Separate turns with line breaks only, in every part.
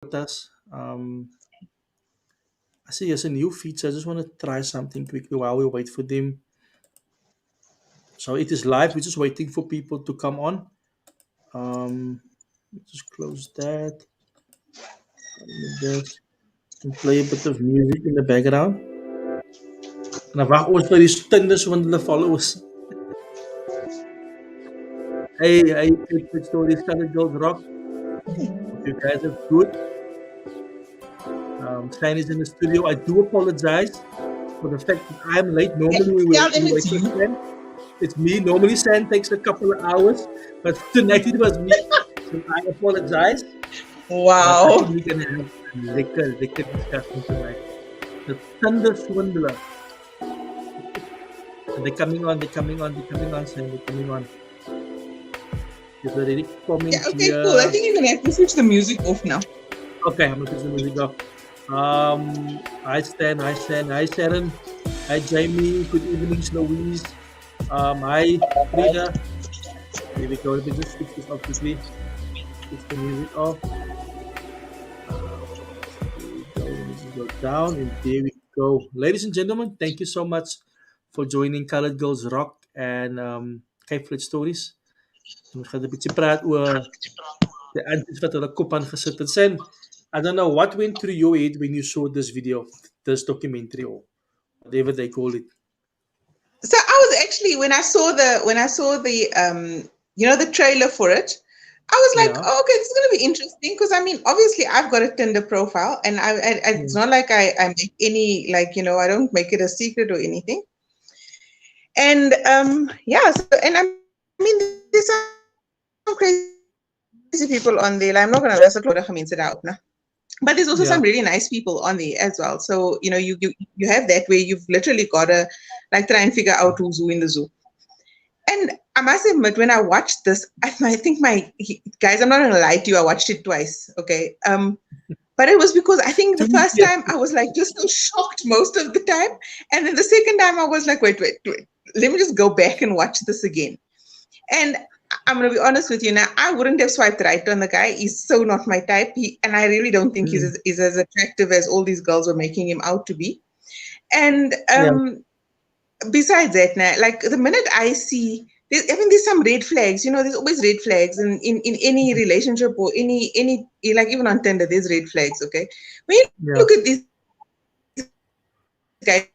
with us. I see there's a new feature. I just want to try something quickly while we wait for them. So it is live. We're just waiting for people to come on. Just close that. This and play a bit of music in the background. And I've also these Tinder Swindler followers. Hey, quick story. Started Girls Rock. Hope you guys are good. Shane is in the studio. I do apologize for the fact that I'm late. Normally
Tell them
we
it's
wait for
you.
Sam. It's me. Normally Sam takes a couple of hours, but tonight it was me. So I apologize. But I think
Wow.
we're gonna have a liquor discussion tonight. The Thunder Swindler. And they're coming on, Sam, they're coming on. There's already
Yeah,
comment
okay, cool. I
here.
think you're gonna have to switch the music off now.
Okay, I'm gonna switch the music off. Hi Stan, hi Sharon, hi Jamie, good evening Louise. Hi Frida. Here we go. Let me just switch this off quickly. Switch the music off. Here we go. Let me just go down and there we go. Ladies and gentlemen, thank you so much for joining Colored Girls Rock and Cape Flip Stories. Ons gaan 'n bietjie praat oor die anties wat hulle kop aan gesit het. Sen, I don't know what went through your head when you saw this video, this documentary or whatever they call it.
So I was actually when I saw the the trailer for it, I was like,
Yeah.
oh, okay, this is gonna be interesting because I mean, obviously I've got a Tinder profile and it's
Mm.
not like I make any I don't make it a secret or anything. And yeah, so and I mean there's some crazy people on there. Like, I'm not gonna mess it out now. But there's also some
Yeah.
really nice people on there as well. So you have that where you've literally got to like try and figure out who's who in the zoo. And I must admit, when I watched this, I think guys, I'm not gonna lie to you, I watched it twice. Okay. But it was because I think the first
Yeah.
time I was like just so shocked most of the time. And then the second time I was like, wait. Let me just go back and watch this again. And I'm gonna be honest with you now. I wouldn't have swiped right on the guy. He's so not my type. And I really don't think
Mm.
he's as attractive as all these girls were making him out to be. And
Yeah.
besides that, now, like the minute I see, there's some red flags. There's always red flags in any relationship or any like even on Tinder, there's red flags. Okay, when you
Yeah.
look at these guys'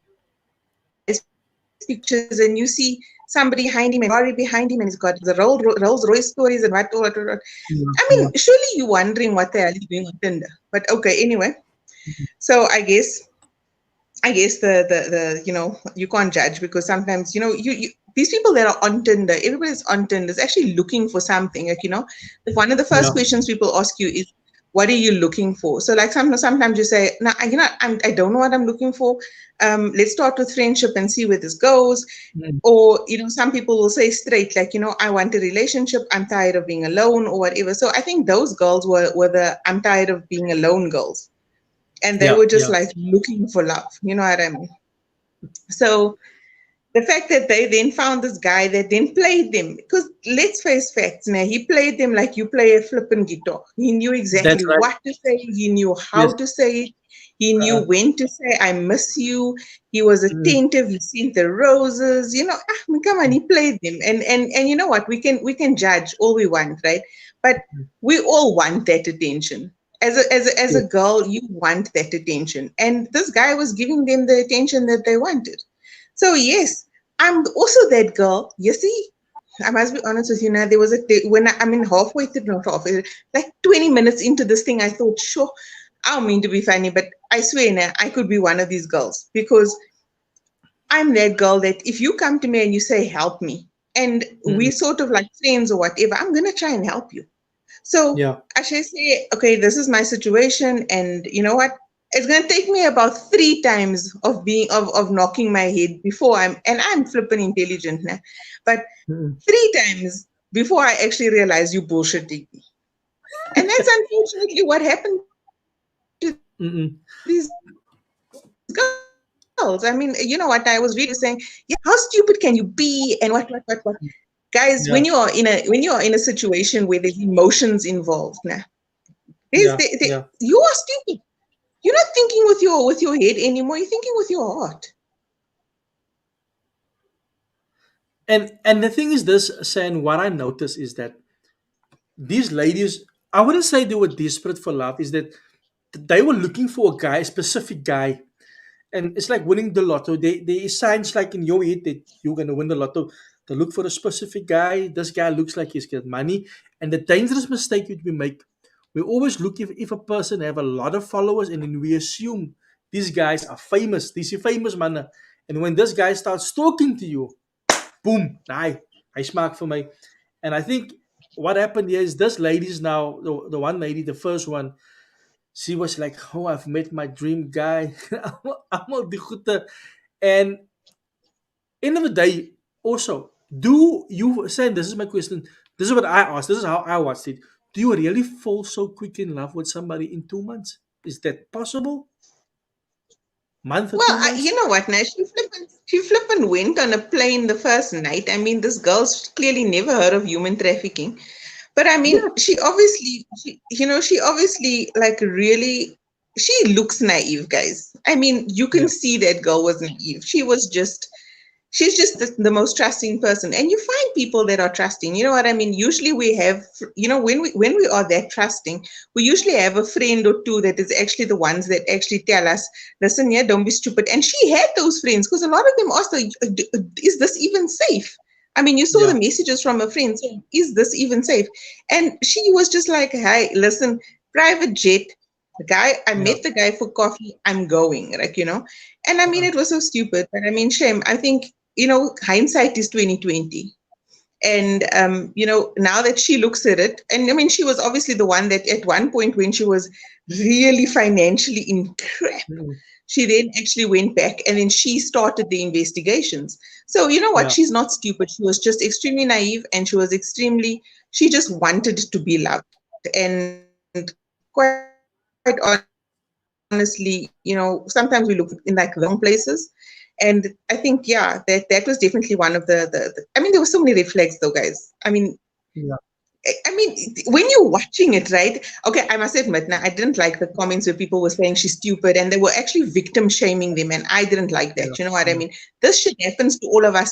pictures and you see somebody behind him and Rory behind him and he's got the Rolls Royce stories and what.
Yeah.
I
Yeah.
mean, surely you're wondering what the hell he's doing on Tinder. But okay, anyway.
Mhm.
So I guess the you can't judge because sometimes you these people that are on Tinder, everybody's on Tinder is actually looking for something. One of the first
Yeah.
questions people ask you is, what are you looking for? So like sometimes you say, no, I don't know what I'm looking for. Let's start with friendship and see where this goes.
Mm.
Or some people will say straight, like, I want a relationship, I'm tired of being alone or whatever. So I think those girls were the I'm tired of being alone girls, and they
Yeah.
were just
Yeah.
like looking for love. You know what I mean? So the fact that they then found this guy that then played them, because let's face facts now, he played them like you play a flippin' guitar. He knew
That's
exactly
right.
what to say, he knew how
Yes.
to say it, he knew
Uh,
when to say, I miss you. He was
mm.
attentive, he sent the roses, I mean, come on, he played them. And you know what? We can judge all we want, right? But we all want that attention. As
Yes.
a girl, you want that attention. And this guy was giving them the attention that they wanted. So yes, I'm also that girl. You see, I must be honest with you now. There was a day when I mean halfway through, not half, like 20 minutes into this thing, I thought, sure, I don't mean to be funny, but I swear now I could be one of these girls because I'm that girl that if you come to me and you say help me, and
Mm.
we sort of like friends or whatever, I'm gonna try and help you. So
Yeah.
I should say, okay, this is my situation, and you know what? It's gonna take me about 3 times of knocking my head before I'm flipping intelligent now, but
Mm.
3 times before I actually realize you bullshitting me. And that's unfortunately what happened to
Mm.
these girls. I mean, you know what? I was really saying, yeah, how stupid can you be? And what? Guys, when
Yeah.
you are in a situation where there's emotions involved now, There's
Yeah, yeah.
you are stupid. You're not thinking with your head anymore. You're thinking with your heart.
And the thing is this, San, what I noticed is that these ladies, I wouldn't say they were desperate for love, is that they were looking for a guy, a specific guy. And it's like winning the lotto. They signs like in your head that you're gonna win the lotto. They look for a specific guy. This guy looks like he's got money. And the dangerous mistake that we make, we always look if a person have a lot of followers and then we assume these guys are famous. These are famous man. And when this guy starts talking to you, boom, I smack for me. And I think what happened here is this lady's now the one lady, the first one, she was like, "Oh, I've met my dream guy." I'm die goede. And end of the day, also, do you Sam, this is my question. This is what I asked. This is how I watched it. Do you really fall so quick in love with somebody in 2 months? Is that possible? Month or
Well,
two
you
months?
know what? Now she flippin' went on a plane the first night. I mean, this girl's clearly never heard of human trafficking. But I mean,
Yeah.
she obviously like really, she looks naive, guys. I mean, you can
Yeah.
see that girl was naive. She's just the most trusting person, and you find people that are trusting. You know what I mean? Usually we have, when we are that trusting, we usually have a friend or two that is actually the ones that actually tell us, listen, yeah, don't be stupid. And she had those friends, because a lot of them asked her, is this even safe? I mean, you saw the
Yeah.
messages from her friends saying, is this even safe? And she was just like, hey, listen, private jet, the guy, I
Yeah.
met the guy for coffee, I'm going, like. And I mean,
Uh-uh.
it was so stupid, but I mean, shame. I think, hindsight is 2020. And now that she looks at it, and I mean, she was obviously the one that at one point when she was really financially in crap,
Mm.
she then actually went back and then she started the investigations. So you know what?
Yeah.
She's not stupid. She was just extremely naive, and she just wanted to be loved. And quite honestly, sometimes we look in like the wrong places. And I think, yeah, that was definitely one of the I mean, there were so many red flags though, guys.
Yeah.
I mean, when you're watching it, right? Okay, I must admit, now I didn't like the comments where people were saying she's stupid, and they were actually victim shaming them, and I didn't like
Yeah.
that. You know what I
Yeah.
mean? This shit happens to all of us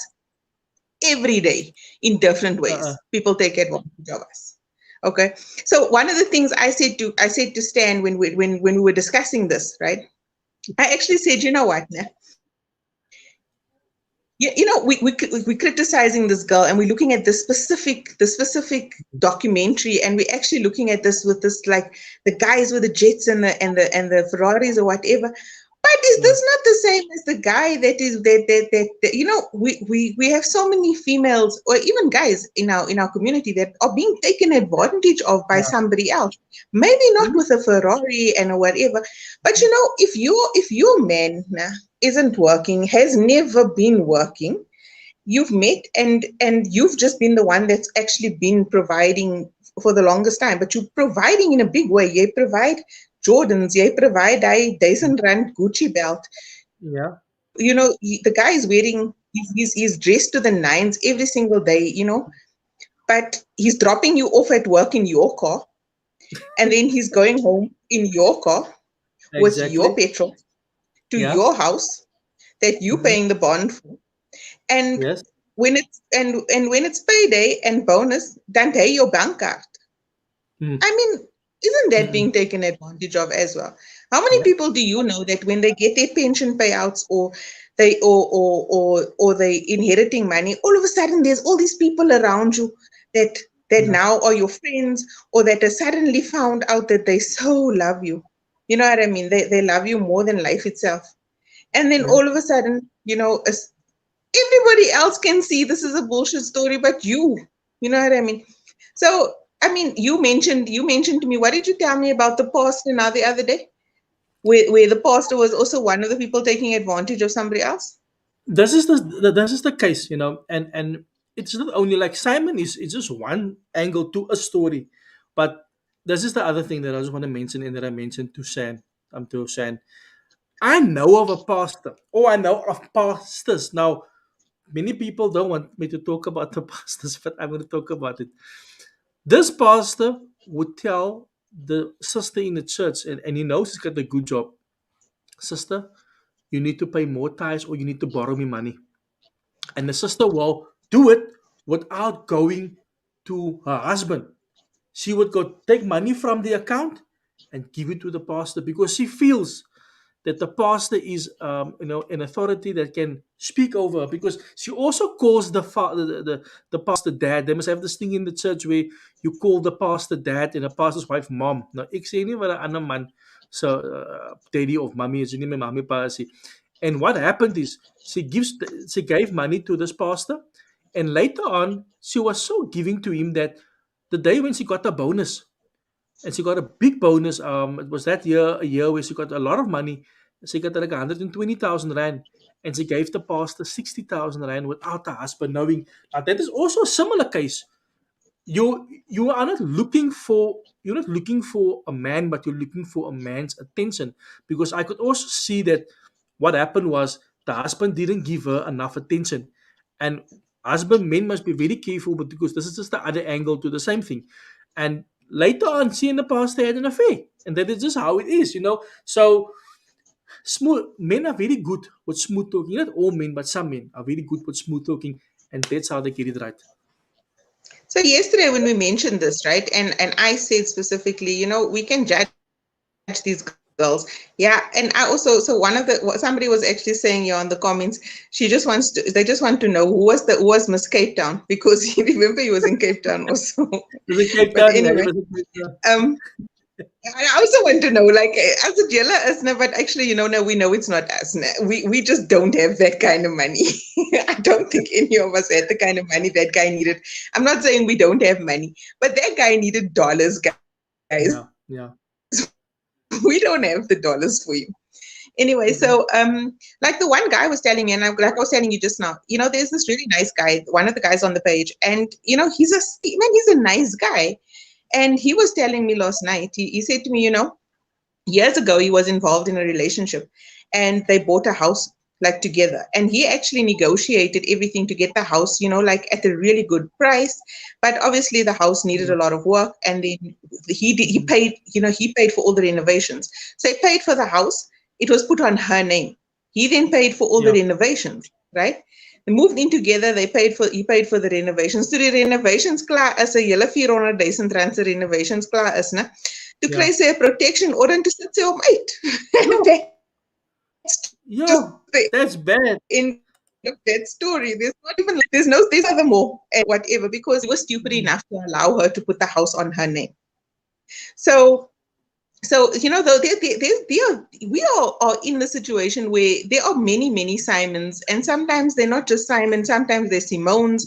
every day in different
Uh-uh.
ways. People take advantage of us. Okay, so one of the things I said to Stan when we were discussing this, right? I actually said, you know what, nah? We criticizing this girl, and we're looking at the specific documentary, and we're actually looking at this with this like the guys with the jets and the Ferraris or whatever. But is
Yeah.
this not the same as the guy that is that we have so many females or even guys in our community that are being taken advantage of by
Yeah.
somebody else, maybe not
Yeah.
with a Ferrari and whatever, but if your man nah, isn't working, has never been working, you've met and you've just been the one that's actually been providing for the longest time, but you're providing in a big way. You provide Jordans, you provide a decent rand Gucci belt.
Yeah.
The guy is wearing, he's dressed to the nines every single day, but he's dropping you off at work in your car, and then he's going home in your car with your
Exactly.
petrol to
Yeah.
your house that you
Hmm.
paying the bond for. And
Yes.
when it's payday and bonus, then pay your bank card.
Mm.
I mean, isn't that
Mm-mm.
being taken advantage of as well? How many
Yeah.
people do you know that when they get their pension payouts or they inheriting money, all of a sudden there's all these people around you that that
Yeah.
now are your friends, or that have suddenly found out that they so love you. You know what I mean? They love you more than life itself. And then
Yeah.
all of a sudden, everybody else can see this is a bullshit story, but you know what I mean? So, I mean, you mentioned to me, what did you tell me about the pastor now the other day? Where the pastor was also one of the people taking advantage of somebody else?
This is the case, and it's not only like Simon is it's just one angle to a story, but this is the other thing that I just want to mention and that I mentioned to Sam. To Sam. I know of a pastor, or I know of pastors. Now, many people don't want me to talk about the pastors, but I'm going to talk about it. This pastor would tell the sister in the church, and he knows he's got a good job. Sister, you need to pay more tithes or you need to borrow me money. And the sister will do it without going to her husband. She would go take money from the account and give it to the pastor because she feels that the pastor is, an authority that can speak over her, because she also calls the pastor dad. They must have this thing in the church where you call the pastor dad and the pastor's wife mom. Nou, ek sê nie wat 'n ander man so daddy of mommy is nie, my mommy pa is nie. And what happened is she gave money to this pastor, and later on she was so giving to him that the day when she got a bonus, and she got a big bonus. It was that year, a year where she got a lot of money. She got like 120,000 rand, and she gave the pastor 60,000 rand without her husband knowing. Now that is also a similar case. You are not looking for, you're not looking for a man, but you're looking for a man's attention. Because I could also see that what happened was the husband didn't give her enough attention, and husband men must be very careful, but because this is just the other angle to the same thing. And later on, she and the pastor had an affair, and that is just how it is. So smooth men are very good with smooth talking. Not all men, but some men are very good with smooth talking, and that's how they get it right.
So yesterday when we mentioned this, right, and I said specifically, we can judge these girls. Yeah, and I also, so one of the, somebody was actually saying here on the comments, they just want to know who was Miss Cape Town, because he remember he was in Cape Town also.
Was it Cape
But
Town? Yeah,
anyway,
was it Cape Town?
I also want to know, like, as a jailer, us, no, but actually, no, we know it's not us. No. We just don't have that kind of money. I don't think any of us had the kind of money that guy needed. I'm not saying we don't have money, but that guy needed dollars, guys.
Yeah, yeah.
We don't have the dollars for you. Anyway, so like the one guy was telling me, and like I was telling you just now, there's this really nice guy, one of the guys on the page, and he's a nice guy. And he was telling me last night, he said to me, years ago he was involved in a relationship, and they bought a house like together, and he actually negotiated everything to get the house, like at a really good price. But obviously the house needed a lot of work, and then he paid for all the renovations. So he paid for the house. It was put on her name. He then paid for all the renovations, right? They moved in together. He paid for the renovations. To the renovations klaar is 'n hele 400,000 rand se renovations klaar is, né? Toe kry sy 'n protection order en toe sit sy hom uit.
Yeah, that's bad.
In that story, there's other more and whatever, because he was stupid enough to allow her to put the house on her name. So though we are in the situation where there are many Simons, and sometimes they're not just Simons, sometimes they're Simones,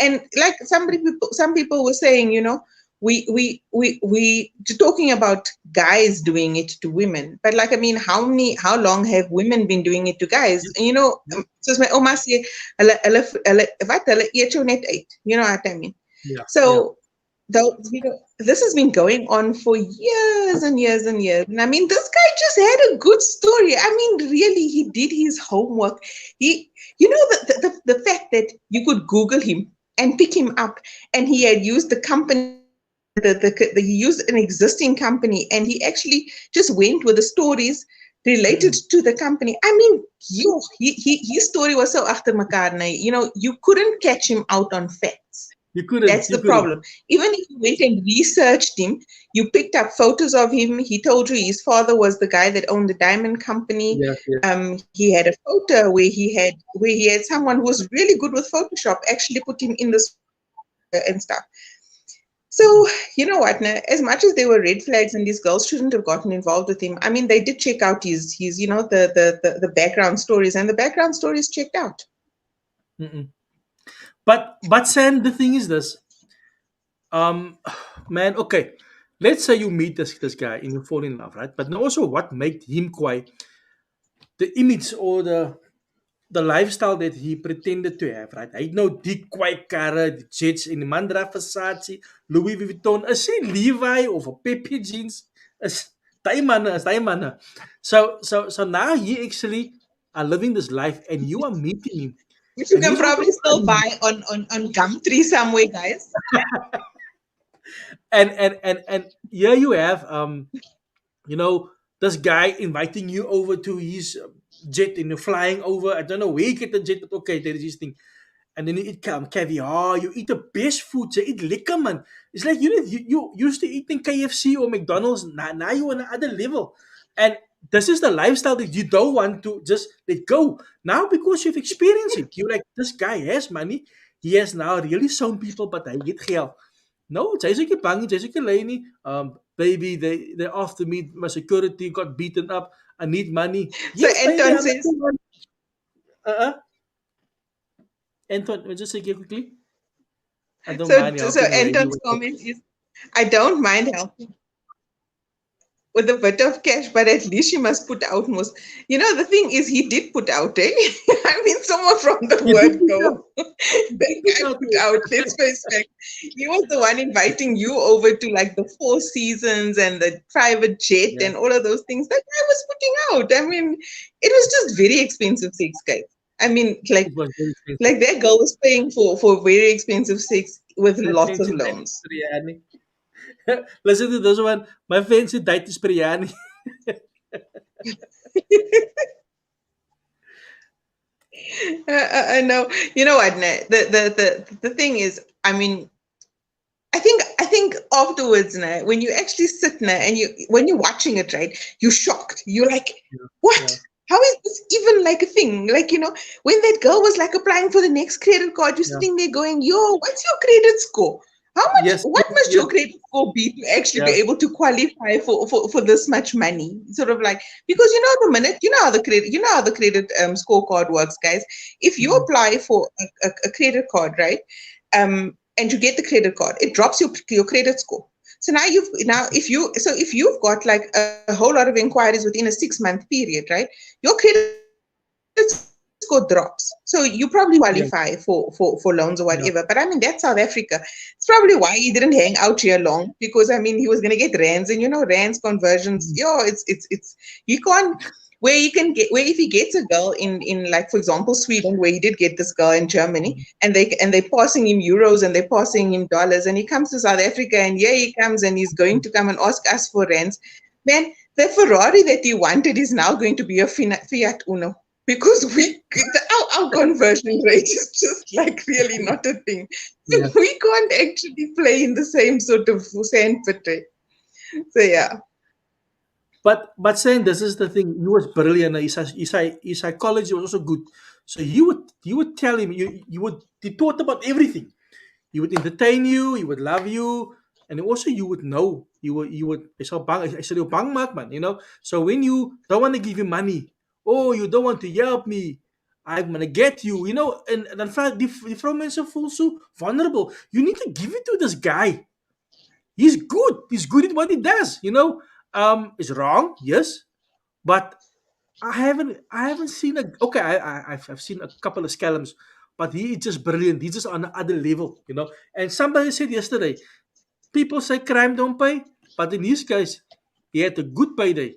and like some people were saying, we talking about guys doing it to women, but like, I mean, how long have women been doing it to guys? Soos my oma sê, hulle eet jou net uit. You know what I mean?
Yeah.
So this has been going on for years and years and years. And I mean, this guy just had a good story. I mean, really, he did his homework. The fact that you could Google him and pick him up, and he had used the company, he used an existing company, and he actually just went with the stories related to the company. I mean, his story was so agter mekaar, you couldn't catch him out on facts.
You couldn't.
That's the problem. Even if you went and researched him, you picked up photos of him. He told you his father was the guy that owned the diamond company.
Yes.
He had a photo where he had someone who was really good with Photoshop actually put him in this and stuff. So you know what? Now, as much as there were red flags and these girls shouldn't have gotten involved with him, I mean, they did check out his the background stories, and the background stories checked out.
Mm-mm. But Sam, the thing is this, man. Okay, let's say you meet this guy and you fall in love, right? But now also, what made him quite the image or the lifestyle that he pretended to have, right? Hy het nou die kwai karre, die jets en die man dra Versace, Louis Vuitton, is hy Levi of 'n Pepe jeans? Is daai manne. So now he actually are living this life, and you are meeting him.
Which you can probably still buy on Gumtree somewhere, guys.
And here you have you know, this guy inviting you over to his jet and you're flying over. I don't know where you get the jet, but okay, there is this thing. And then you eat caviar, you eat the best food, you eat liquor, man. It's like you used to eating KFC or McDonald's. Now you're on another level. And this is the lifestyle that you don't want to just let go. Now because you've experienced it, you're like, this guy has money. He has now really some people, but I get hell. No, jy's ook nie bang nie, jy's ook nie lui nie. Baby, they after me, my security got beaten up. I need money.
So
Yes, baby,
Anton
I'm not
says,
the one. Uh-uh. Anton, just say quickly. I don't mind
so
helping a lady
Anton's
with it.
comment is, I don't mind helping with a bit of cash, but at least she must put out most. You know, the thing is, he did put out, eh? I mean, someone from the
You did
word
put out.
go. That
You did
guy
put out.
put out, let's face fact. He was the one inviting you over to like the Four Seasons and the private jet
Yeah,
and all of those things. That guy was putting out. I mean, it was just very expensive sex, guys. I mean,
it was very expensive.
like that girl was paying for very expensive sex with
My
lots of
fancy diet is
loans.
biryani. Listen to this one. My fancy diet is biryani.
I know. You know what? The thing is, I mean, I think afterwards, now, when you actually sit now and when you're watching it, right, you're shocked. You're like,
Yeah, yeah,
what? How is this even like a thing? Like, when that girl was like applying for the next credit card, you're
yeah.
sitting there going, yo, what's your credit score?
Yes,
What
yes,
must
yes.
your credit score be to actually be
Yeah.
able to qualify for this much money? Sort of like, because the minute, how the credit scorecard works, guys. If you
Mhm.
apply for a credit card, right? And you get the credit card, it drops your credit score. So if you've got like a whole lot of inquiries within a 6 month period, right? Your credit score drops. So you probably won't qualify
Yeah,
for loans or whatever. But I
yeah.
mean, that's South Africa. It's probably why he didn't hang out here long, because I mean he was gonna get rands, and rands conversions.
Mhm.
It's you can't where you can get where if he gets a girl in like, for example, Sweden, where he did get this girl in Germany,
Mhm.
and they're passing him euros and they're passing him dollars, and he comes to South Africa, and here he comes and he's going to come and ask us for rents. Man, the Ferrari that he wanted is now going to be a Fiat Uno, because our conversion rate is just like really not a thing.
Yeah.
We can't actually play in the same sort of sandpit. So yeah.
But saying this is the thing, he was brilliant. His psychology was also good. So you would tell him he thought about everything. He would entertain you, he would love you, and also you would know. You would so bang actually bang mat man, you know. So when you don't want to give him money, oh you don't want to help me, I'm gonna get you, and in fact the vrouw mensen voel so vulnerable. You need to give it to this guy. He's good. He's good at what he does. It's wrong, yes, but I haven't seen a okay. I've seen a couple of scalums, but he is just brilliant. He's just on another level. And somebody said yesterday, people say crime don't pay, but in his case, he had a good payday.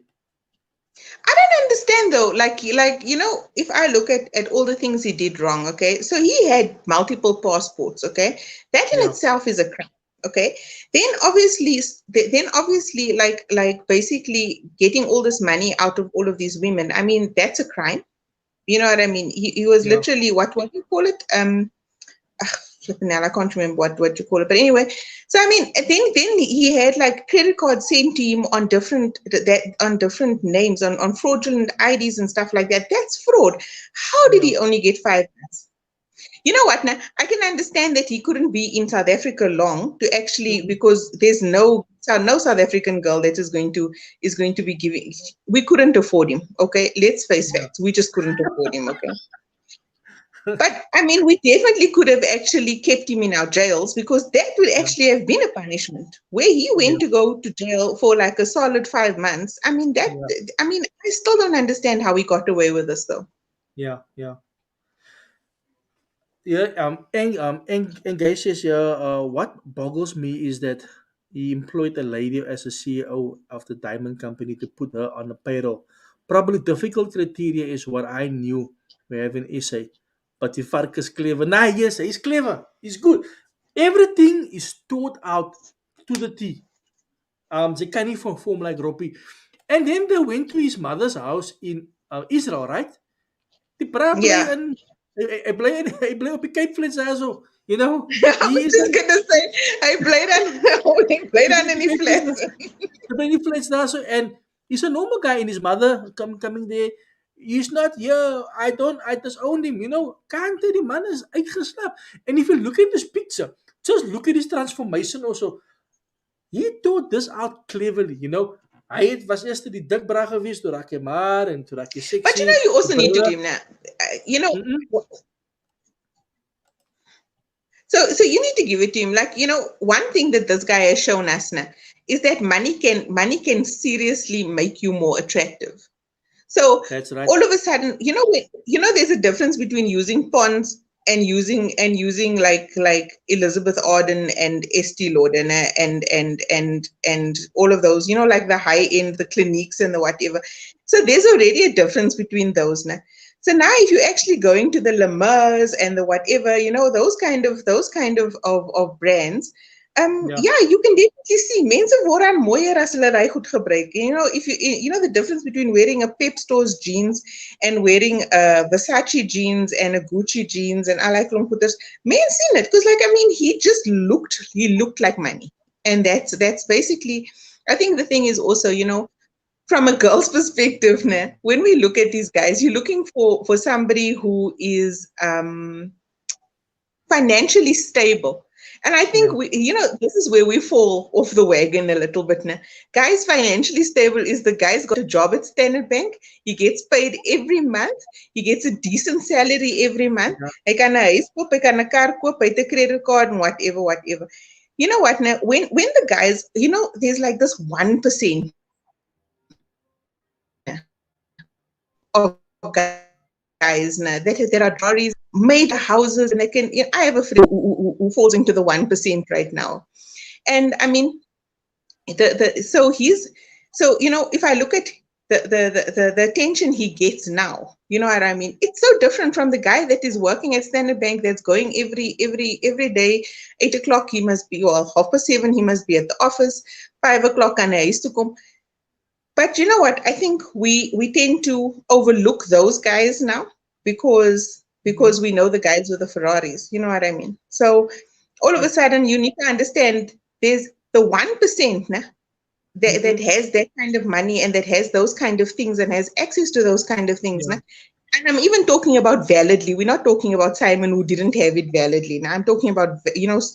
I don't understand though. Like if I look at all the things he did wrong, okay. So he had multiple passports, okay. That in
Yeah,
itself is a crime, okay. Then obviously, like basically getting all this money out of all of these women. I mean, that's a crime. You know what I mean? He was
yeah,
literally what do you call it? Flipping hell, I can't remember what you call it. But anyway, so I mean, then he had like credit cards sent to him on different names, on fraudulent IDs and stuff like that. That's fraud. How did
yeah,
he only get 5 months? You know what? Now I can understand that he couldn't be in South Africa long to actually,
mhm,
because there's no South African girl that is going to be giving. We couldn't afford him. Okay, let's face
yeah,
facts. We just couldn't afford him. Okay. But I mean, we definitely could have actually kept him in our jails, because that would
yeah,
actually have been a punishment. Where he
yeah,
went to go to jail for like a solid 5 months. I mean,
yeah,
I still don't understand how he got away with this though.
yeah, yeah. Yeah, and guys says yeah, what boggles me is that he employed a lady as a CEO of the diamond company to put her on the payroll. Probably difficult criteria is what I knew we have an essay. But the Fark is clever. Nah, yes, he's clever. He's good. Everything is thought out to the T. They can't even form like Roppie. And then they went to his mother's house in Israel, right? Die bra bly
Yeah.
in hy bly op die Cape daar so. You know,
I
he
was
is
just gonna say, I played on, I played on any
like
flats.
Company flats daar so, and he's a normal guy, and his mother coming there. He's not here. I disowned him. You know, can't the man is uitgeslap. And if you look at this picture, just look at his transformation also. He thought this out cleverly, you know. Hy het was eers die dik bra gewees, toe raak hy maar en toe raak hy
But
sexy.
you know, you
Die
also need to
brille.
do now. You know,
Mm-mm.
so you need to give it to him. Like, you know, one thing that this guy has shown us now is that money can seriously make you more attractive. So
That's right.
all of a sudden, there's a difference between using ponds and using like Elizabeth Arden and Estee Lauder and all of those, like the high end, the cliniques and the whatever. So there's already a difference between those now. So now if you're actually going to the Lamars and the whatever, those kind of brands,
Yeah.
yeah, you can definitely see mense word aan mooier as hulle ry goed gebruik. If the difference between wearing a Pep Stores jeans and wearing a Versace jeans and a Gucci jeans and I like Lomputas, men seen it because he looked like money. And that's basically, I think the thing is also, from a girl's perspective, nah, when we look at these guys, you're looking for somebody who is financially stable. And I think
Yeah.
this is where we fall off the wagon a little bit now. Guys, financially stable is the guy's got a job at Standard Bank. He gets paid every month. He gets a decent salary every month.
Yeah.
Hy kan 'n huis koop, hy kan 'n kar koop, hy het 'n credit card and whatever, whatever. You know what now? When the guys, there's like this 1% of guys now that are Doris, made houses, and they can. I have a friend who falls into the 1% right now, and I mean, if I look at the attention he gets now, you know what I mean? It's so different from the guy that is working at Standard Bank that's going every day, 8 o'clock he must be, or 7:30 he must be at the office, 5 o'clock and I used to come. But you know what? I think we tend to overlook those guys now
Mhm.
because we know the guys with the Ferraris. You know what I mean? So all of a
Right.
sudden you need to understand there's the 1% now that
Mm-mm.
has that kind of money and that has those kind of things and has access to those kind of things.
Yeah.
Now. And I'm even talking about validly. We're not talking about Simon who didn't have it validly. Now I'm talking about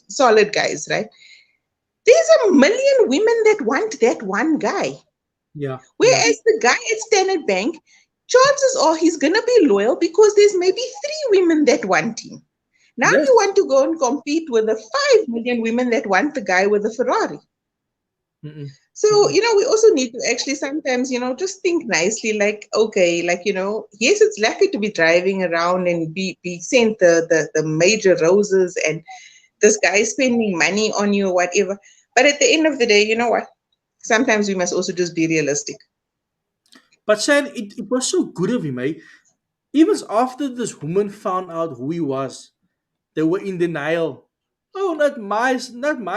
solid guys, right? There's a million women that want that one guy.
Yeah. Yeah.
Whereas the guy at Standard Bank, chances are he's going to be loyal because there's maybe 3 women that want him. Now you
Yes.
want to go and compete with the 5 million women that want the guy with the Ferrari.
Mm-mm.
So,
Mm-mm.
we also need to actually sometimes, just think nicely, like, okay, like, yes, it's lucky to be driving around and be sent the major roses and this guy spending money on you or whatever. But at the end of the day, you know what? Sometimes we must also just be realistic.
But Shan, it was so good of him, eh? Even after this woman found out who he was, they were in denial. Oh, not my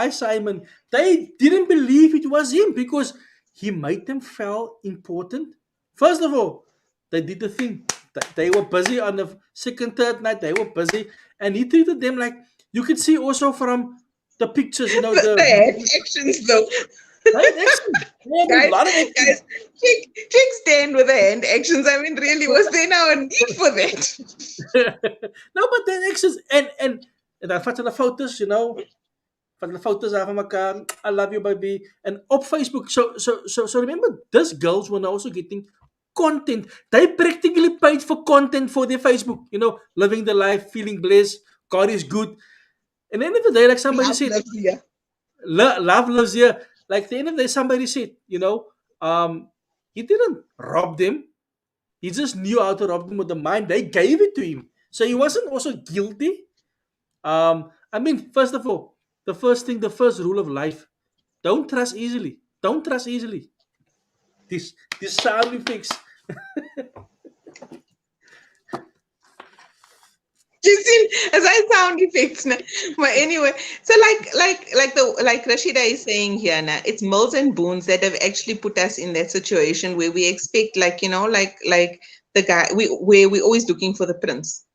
Simon. They didn't believe it was him because he made them feel important. First of all, they did the thing. They were busy on the second, third night. They were busy, and he treated them like you could see also from the pictures. You know
The
the
hand actions though.
right action. They had a
guys,
lot of action.
guys, check stand with the hand actions. I mean, really, was there now a need for that?
No, but then actions en dan vat hulle foto's, van the photos af van mekaar. I love you, baby. And op Facebook. So remember, these girls were also getting content. They practically paid for content for their Facebook. Living the life, feeling blessed. God is good. And at the end of the day, like somebody
Love
said,
lives here.
love lives here. Like at the end of the day, somebody said, he didn't rob them. He just knew how to rob them with the mind. They gave it to him. So he wasn't also guilty. I mean, first of all, the first rule of life: don't trust easily. Don't trust easily. This sound effects.
as I sound effects now. But anyway, so like Rashida is saying here now, it's Mills and Boons that have actually put us in that situation where we expect, like, like the guy, we're always looking for the prince.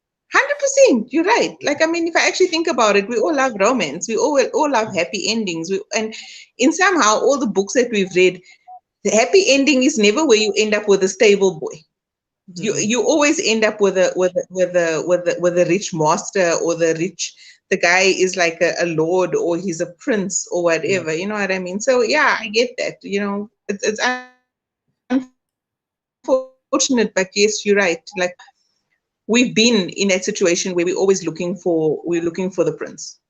100%, you're right. Like, I mean, if I actually think about it, we all love romance. We all love happy endings. And in somehow all the books that we've read, the happy ending is never where you end up with a stable boy. You always end up with a rich master, or the guy is like a lord, or he's a prince or
Yeah.
whatever. You know what I mean? So yeah, I get that. It's unfortunate, but yes, you're right. Like, we've been in that situation where we're looking for the prince.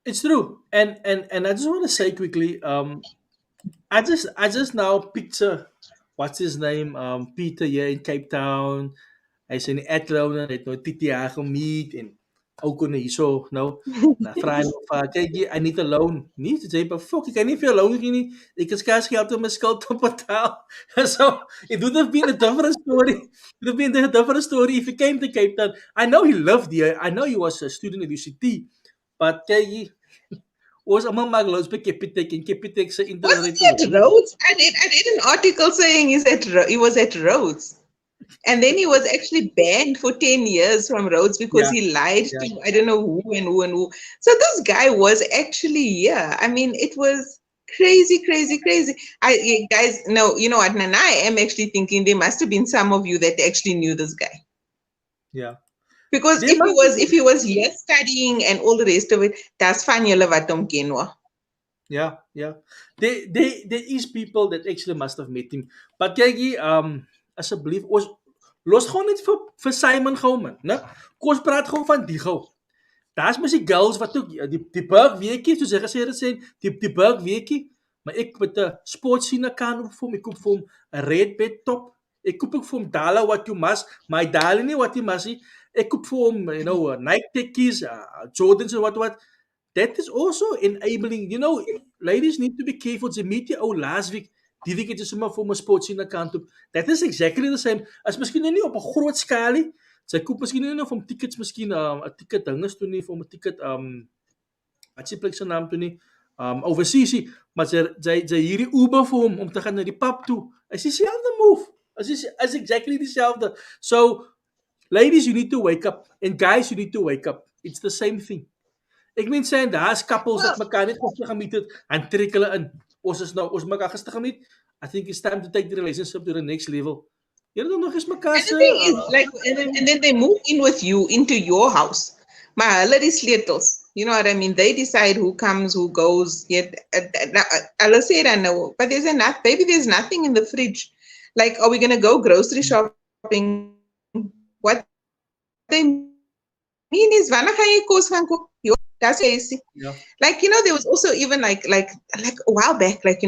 It's true. And I just want to say quickly, I just now picture what's his name, Peter here in Cape Town. Hy is in die Athlone, hy het nou Titia gemeet en ook kon hierso nou na vra hom of kyk jy, I need a loan. Nee, sy sê but fuck, ek kan nie vir jou loan gee nie. Ek het skaars geld om my skuld te betaal. So it would have been a different story. It would have been a different story if he came to Cape Town. I know he lived here. I know he was a student at UCT. But kyk jy, ons almal maak loans by Capitec en Capitec se interest
Wasn't
rate
he
is
at
hoog.
Rhodes? I read an article saying he was at Rhodes. And then he was actually banned for 10 years from Rhodes because
Yeah,
he lied
yeah,
to I don't know who and who and who. So this guy was actually, yeah. I mean, it was crazy, crazy, crazy. Guys, no, you know what? And I am actually thinking there must have been some of you that actually knew this guy.
yeah.
Because
There must be.
if he was here studying and all the rest of it, that's fine. Kenwa.
Yeah. There is people that actually must have met him. But kyk jy, asseblief, ons los gewoon net vir Simon gou man, né? Kom ons praat gou van die gou. Daar's mos die girls wat ook die Burg weekie, soos hy gesê het sê, die Burg weekie, maar ek met 'n sportsiener kan op vir hom, ek koop vir hom 'n red bed top. Ek koop ook vir hom Dala what you must, my darling nie what you must nie. Ek koop vir hom, Nike Techies, Jordans and what. That is also enabling, ladies need to be careful. They meet jou ou last week, die week het jy sommer vir 'n sportsiener kant op. That is exactly the same as miskien nou nie op 'n groot skaal nie. Sy koop miskien nie vir hom tickets, miskien 'n ticket dinges toe nie, vir hom 'n ticket wat se plek se naam toe nie. Overseas, nie, maar sy hierdie Uber vir hom om te gaan na die pub toe. Is dieselfde move. Is exactly dieselfde. So ladies, you need to wake up, and guys, you need to wake up. It's the same thing. Ek meen sê daar's couples wat
Well,
mekaar net gister gemiet het en trek hulle in. Ons mekaar gister gemiet. I think it's time to take the relationship to the next level. Jy het nog eens mekaar
and the
se
thing is, like, and then they move in with you into your house. My holiday sleutels. You know what I mean? They decide who comes, who goes. Yet, I'll say it, I know, but baby, there's nothing in the fridge. Like, are we gonna go grocery shopping? What they mean is, wanneer gaan jy kos gaan kook? Jo, that's crazy.
yeah.
Like, there was also even like a while back, like,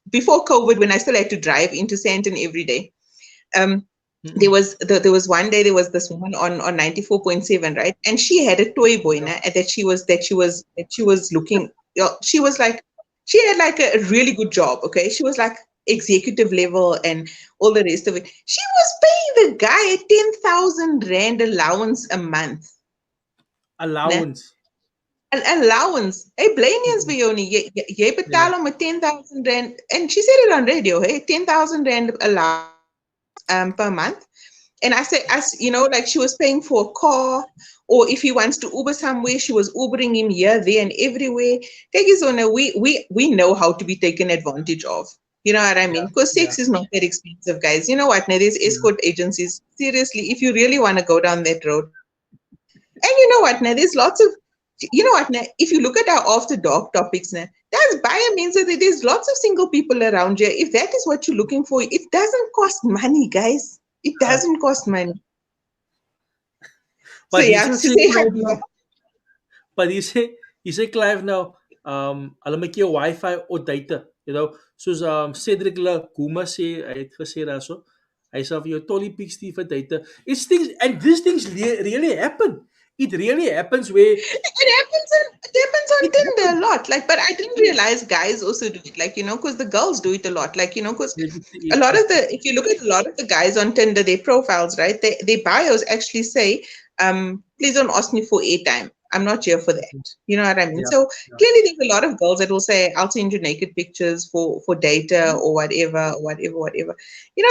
before COVID, when I still had to drive into Sandton every day. There
Mm-mm.
was one day there was this woman on 94.7, right? And she had a toy boy
Yeah.
na, that she was looking, she was like, she had like a really good job, okay? She was like executive level and all the rest of it. She was paying the guy a 10,000 rand allowance a month. Né?
Allowance.
An allowance. Hey, Blanians
Mm-mm.
vir jou nie. Jy
Yeah.
betaal hom 'n 10,000 rand, and she said it on radio, hey, 10,000 rand allowance per month. And I said, like she was paying for a car, or if he wants to Uber somewhere, she was Ubering him here, there, and everywhere. Take his on we know how to be taken advantage of. You know what I mean?
Yeah.
Because
Yeah.
sex is not that expensive, guys. You know what? Now there's
Yeah.
escort agencies. Seriously, if you really want to go down that road, and you know what? Now there's lots of, now if you look at our after dark topics now, that's by means that there's lots of single people around here. If that is what you're looking for, it doesn't cost money, guys. It doesn't cost money. So
But
yeah,
hierso
to
sê
say
Clive
hi.
nou, but hier sê Clive nou, hulle maak jou Wi-Fi or data, soos Cedric Laguma sê, hy het gesê daarso, hy sê vir jou Tolly Pix stuur vir data. It's things, and these things really happen. It really happens where
It happens on
it
Tinder
happens.
a lot. Like, but I didn't realize guys also do it. Like, because the girls do it a lot. Like, because a lot of the if you look at a lot of the guys on Tinder, their profiles, right? Their bios actually say, please don't ask me for airtime. I'm not here for that. You know what I mean?
Yeah,
So
yeah.
clearly there's a lot of girls that will say, I'll send you naked pictures for data or whatever, whatever, whatever.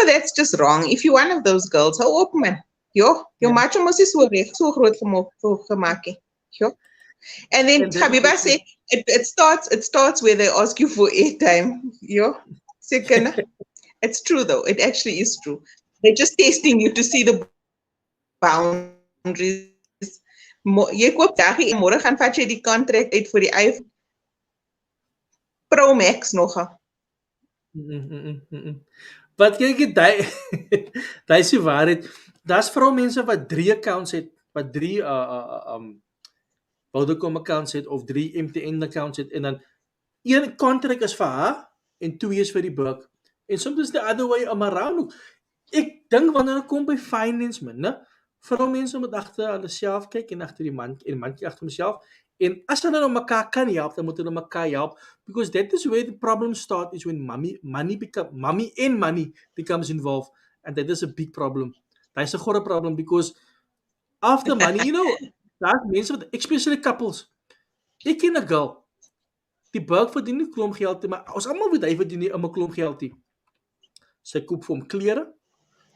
That's just wrong. If you're one of those girls, how open man. Yo
Yeah.
macho mos is so groot gemaak. Yo. And then
And then
Habiba say it starts where they ask you for airtime. Yo, second. It's true though. It actually is true. They're just testing you to see the boundaries. Jy koop dagie en môre gaan vat jy die contract uit vir die iPhone Pro Max nog.
mm, mm, mm, mm, mm. Wat kyk jy daai daai is die waarheid. Daar's vroumense wat 3 accounts het, wat 3 Vodacom accounts het of 3 MTN accounts het en dan een contract is vir haar en 2 is vir die burg. En soms is the other way around ook. Ek dink wanneer dit kom by finance man, né? Vroumense moet agter hulle self kyk en agter die man en die man kyk agter homself. En as hulle nou mekaar kan help, dan moet hulle mekaar help because that is where the problem start is when mommy and money becomes involved and that is a big problem. That's a horror problem because after money, daar's mense wat especially couples. Ek ken 'n girl, die burg verdien nie klomp geld nie, maar ons almal weet hy verdien nie 'n klomp geld nie. Sy koop vir hom klere,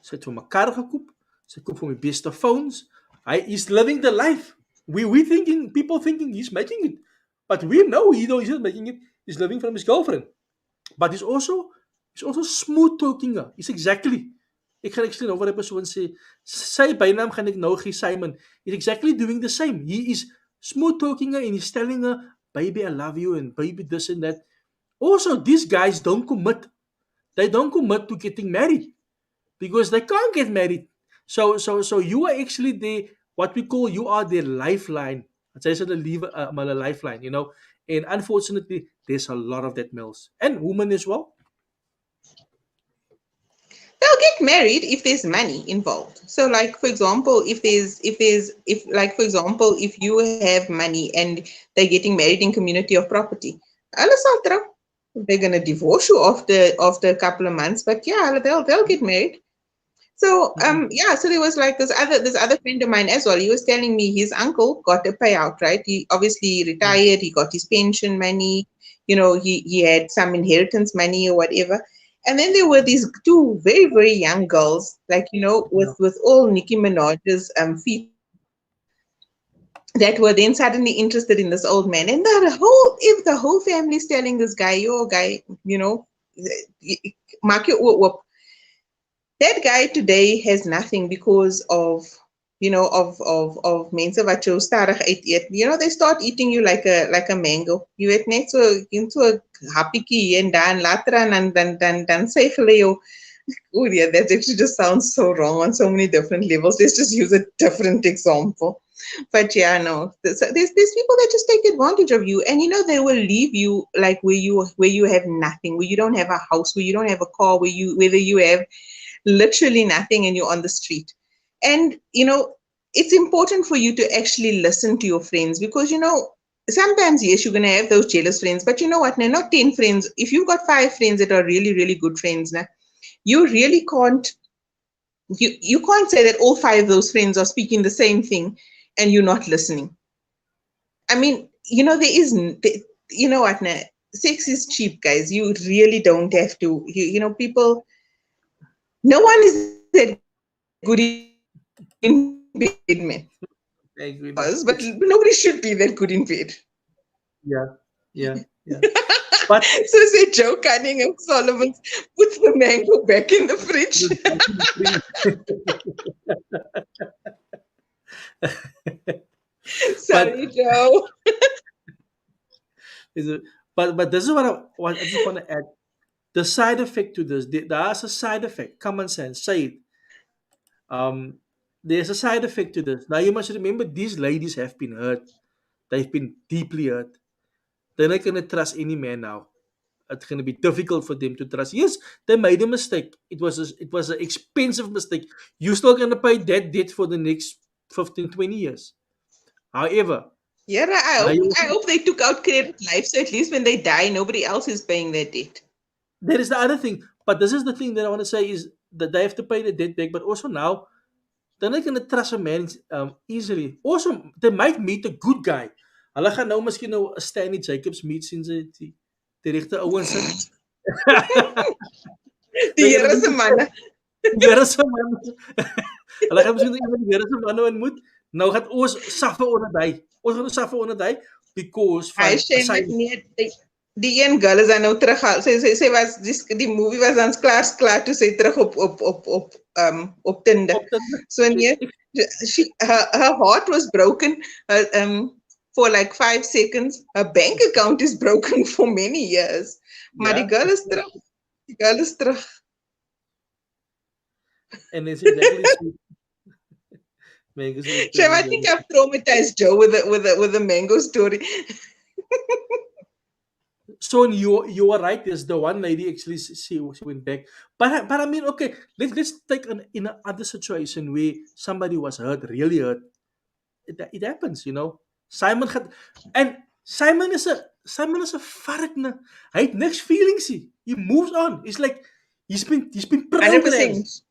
sy het vir hom 'n kar gekoop, sy koop vir hom die beste phones. Hy is living the life. We thinking people thinking he's making it. But we know he's not making it. He's living from his girlfriend. But he's also smooth talking her. He's exactly. Ek gaan actually nou wat die persoon sê. Sy bynaam gaan ek nou gee Simon. He's exactly doing the same. He is smooth talking her and he's telling her, baby, I love you and baby this and that. Also, these guys don't commit. They don't commit to getting married because they can't get married. So you are actually what we call you are their lifeline. Sy sê hulle lewe maar 'n lifeline, And unfortunately, there's a lot of that males and women as well.
They'll get married if there's money involved. So, like for example, if you have money and they're getting married in community of property, hulle sal trou. They're gonna divorce you after a couple of months, but yeah, they'll get married. So
Mm-mm.
yeah, so there was like this other friend of mine as well. He was telling me his uncle got a payout, right? He obviously
Mm.
retired, he got his pension money, he had some inheritance money or whatever. And then there were these two very, very young girls, like,
Yeah.
with all Nicki Minaj's features, that were then suddenly interested in this old man. And if the whole family is telling this guy, your guy, mark your that guy today has nothing because of mense wat jou stadig uiteet. They start eating you like a mango. You weet net so 'n happietjie hier en daar en later en dan sê hulle jou. Oh yeah, that actually just sounds so wrong on so many different levels. Let's just use a different example. But yeah, no. There's people that just take advantage of you, and they will leave you like where you have nothing, where you don't have a house, where you don't have a car, whether you have literally nothing and you're on the street. And it's important for you to actually listen to your friends because sometimes yes, you're gonna have those jealous friends, but you know what? Now, not 10 friends. If you've got 5 friends that are really, really good friends, now you really can't you can't say that all 5 of those friends are speaking the same thing and you're not listening. I mean, you know what? Now, sex is cheap, guys. You really don't have to. People. No one is that good in bed, man.
I agree.
But nobody should be that good in bed.
Yeah, yeah, yeah. But
So say Joe Cunningham Solomon puts the mango back in the fridge.
but
Sorry, Joe.
is it, but this is what I just want to add. The side effect to this, there's a side effect. Common sense, say it. Um, there's a side effect to this. Now you must remember these ladies have been hurt. They've been deeply hurt. They're not gonna trust any man now. It's gonna be difficult for them to trust. Yes, they made a mistake. It was an expensive mistake. You're still gonna pay that debt for the next 15, 20 years. However,
Yeah,
now you
I
also,
hope they took out credit life, so at least when they die, nobody else is paying their debt.
there is the other thing, but this is the thing that I want to say is that they have to pay the debt back, but also now they're not gonna trust a man easily. Also, they might meet a good guy. Hulle gaan nou miskien nou 'n Stanley Jacobs meet sien sy die regte ouens sit.
Die
They're gonna
Here
meet
se manne.
die Here se man. Hulle gaan miskien iemand die Here se man nou ontmoet. Nou gaan ons suffer onder hy. Ons gaan suffer onder hy because
Hy
van
sê
sy
net nee, die een girl is dan nou terug. Sy was die movie was dan klaar toe sy terug op Tinder.
op dat
So nee, her heart was broken for like 5 seconds. Her bank account is broken for many years. Maar die
ja,
girl is terug. Die girl is terug.
and it's exactly so Megas
So I think I've traumatized Joe with the mango story.
So you are right. There's the one lady actually she went back, but I mean okay. Let's take in another situation where somebody was hurt, really hurt. It happens, you know. Simon gaat and Simon is a varkne. Hy het niks feelings nie. He moves on. It's like he's been programmed.
100%.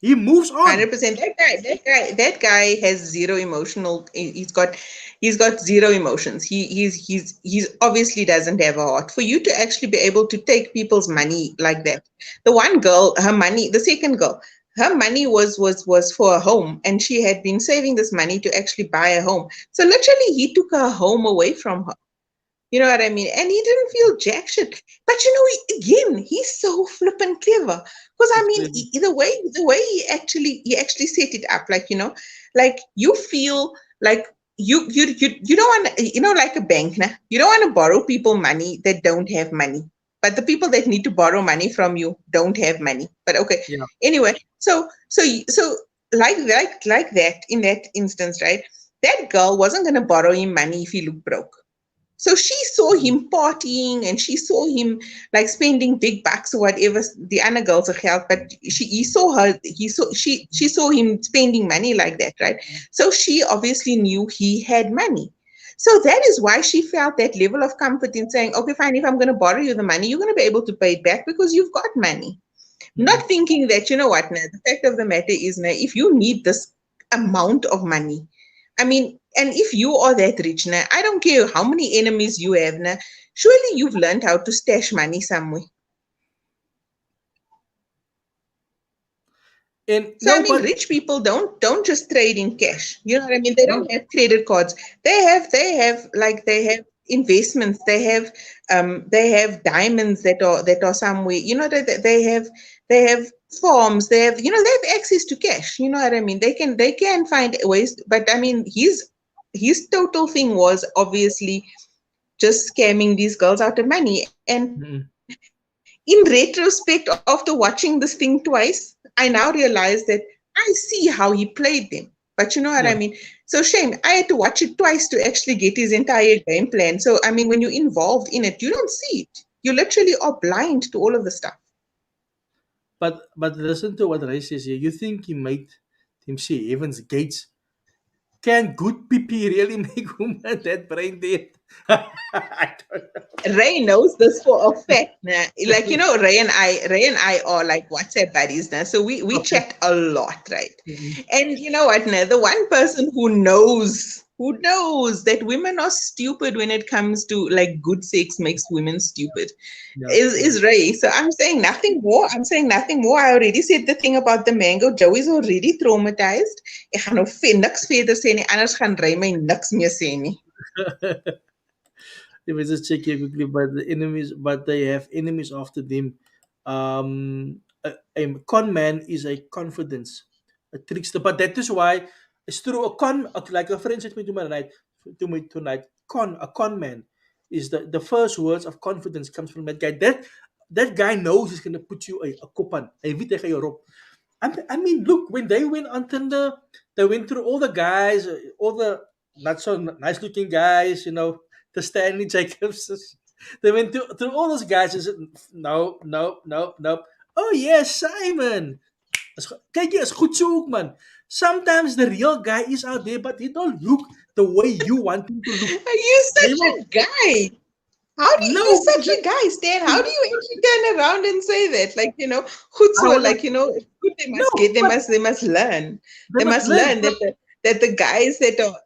He moves on.
100%. That guy has zero emotional. He's got zero emotions. He's obviously doesn't have a heart. For you to actually be able to take people's money like that, the one girl, her money, the second girl, her money was for a home, and she had been saving this money to actually buy a home. So literally, he took her home away from her. You know what I mean? And he didn't feel jack shit. But again, he's so flippin' clever. Because I
It's
mean,
crazy.
the way he actually set it up, like you feel like you don't want like a bank, nah? You don't want to borrow people money that don't have money. But the people that need to borrow money from you don't have money. But okay.
Yeah.
Anyway, so like that in that instance, right? That girl wasn't gonna borrow him money if he looked broke. So she saw
Mm.
him partying and she saw him like spending big bucks or whatever the other girls are held, but she saw him spending money like that, right? So she obviously knew he had money. So that is why she felt that level of comfort in saying, okay, fine, if I'm going to borrow you the money, you're going to be able to pay it back because you've got money.
Mm.
Not thinking that, you know what, now, the fact of the matter is, now, if you need this amount of money, I mean, and if you are that rich now, I don't care how many enemies you have now, surely you've learned how to stash money somewhere.
And
So I
no,
mean,
but
rich people don't just trade in cash. You know what I mean? They
no,
don't have credit cards. They have investments. They have diamonds that are somewhere. They have farms. They have access to cash. You know what I mean? They can find ways. But I mean, his total thing was obviously just scamming these girls out of money. And
mm,
in retrospect, after watching this thing twice, I now realize that I see how he played them. But you know what I
yeah.
mean? So shame. I had to watch it twice to actually get his entire game plan. So I mean, when you're involved in it, you don't see it. You literally are blind to all of the stuff.
But listen to what Ray says here. You think he made him see heaven's gates? Can good PP really make woman that brain dead? I don't
Ray knows this for a fact. Nah. Like
know.
Ray and I are like WhatsApp buddies now. So we
Okay.
chat a lot, right?
Mhm.
And you know what? Now the one person who knows that women are stupid when it comes to like good sex makes women stupid
Yeah, yeah.
is Ray. So I'm saying nothing more. I'm saying nothing more. I already said the thing about the mango. Joey's already traumatized. Ek gaan nou niks verder sê nie, anders gaan Ray my niks meer sê nie.
If I just check here quickly, but they have enemies after them. A con man is a confidence, a trickster. But that is why it's true. Like a friend said to me tonight. A con man is the first words of confidence comes from that guy. That guy knows he's gonna put you a kopan. Hy weet hy gaan jou rob. I mean, look, when they went on Tinder, they went through all the guys, all the not so nice looking guys, the Stanley Jacobs. They went through all those guys and said, no, no, no, no. Oh, yes, Simon. Kyk jy, is goed so ook man. Sometimes the real guy is out there, but he don't look the way you want him to look.
You're
They
such
will
a guy. How do you,
no.
you're such a guy, Stan? How do you actually turn around and say that? Like,
I
chutzpah,
will
like, it's good they
no,
must get,
but
they must learn.
they
They
must
must
learn.
learn that the guys that are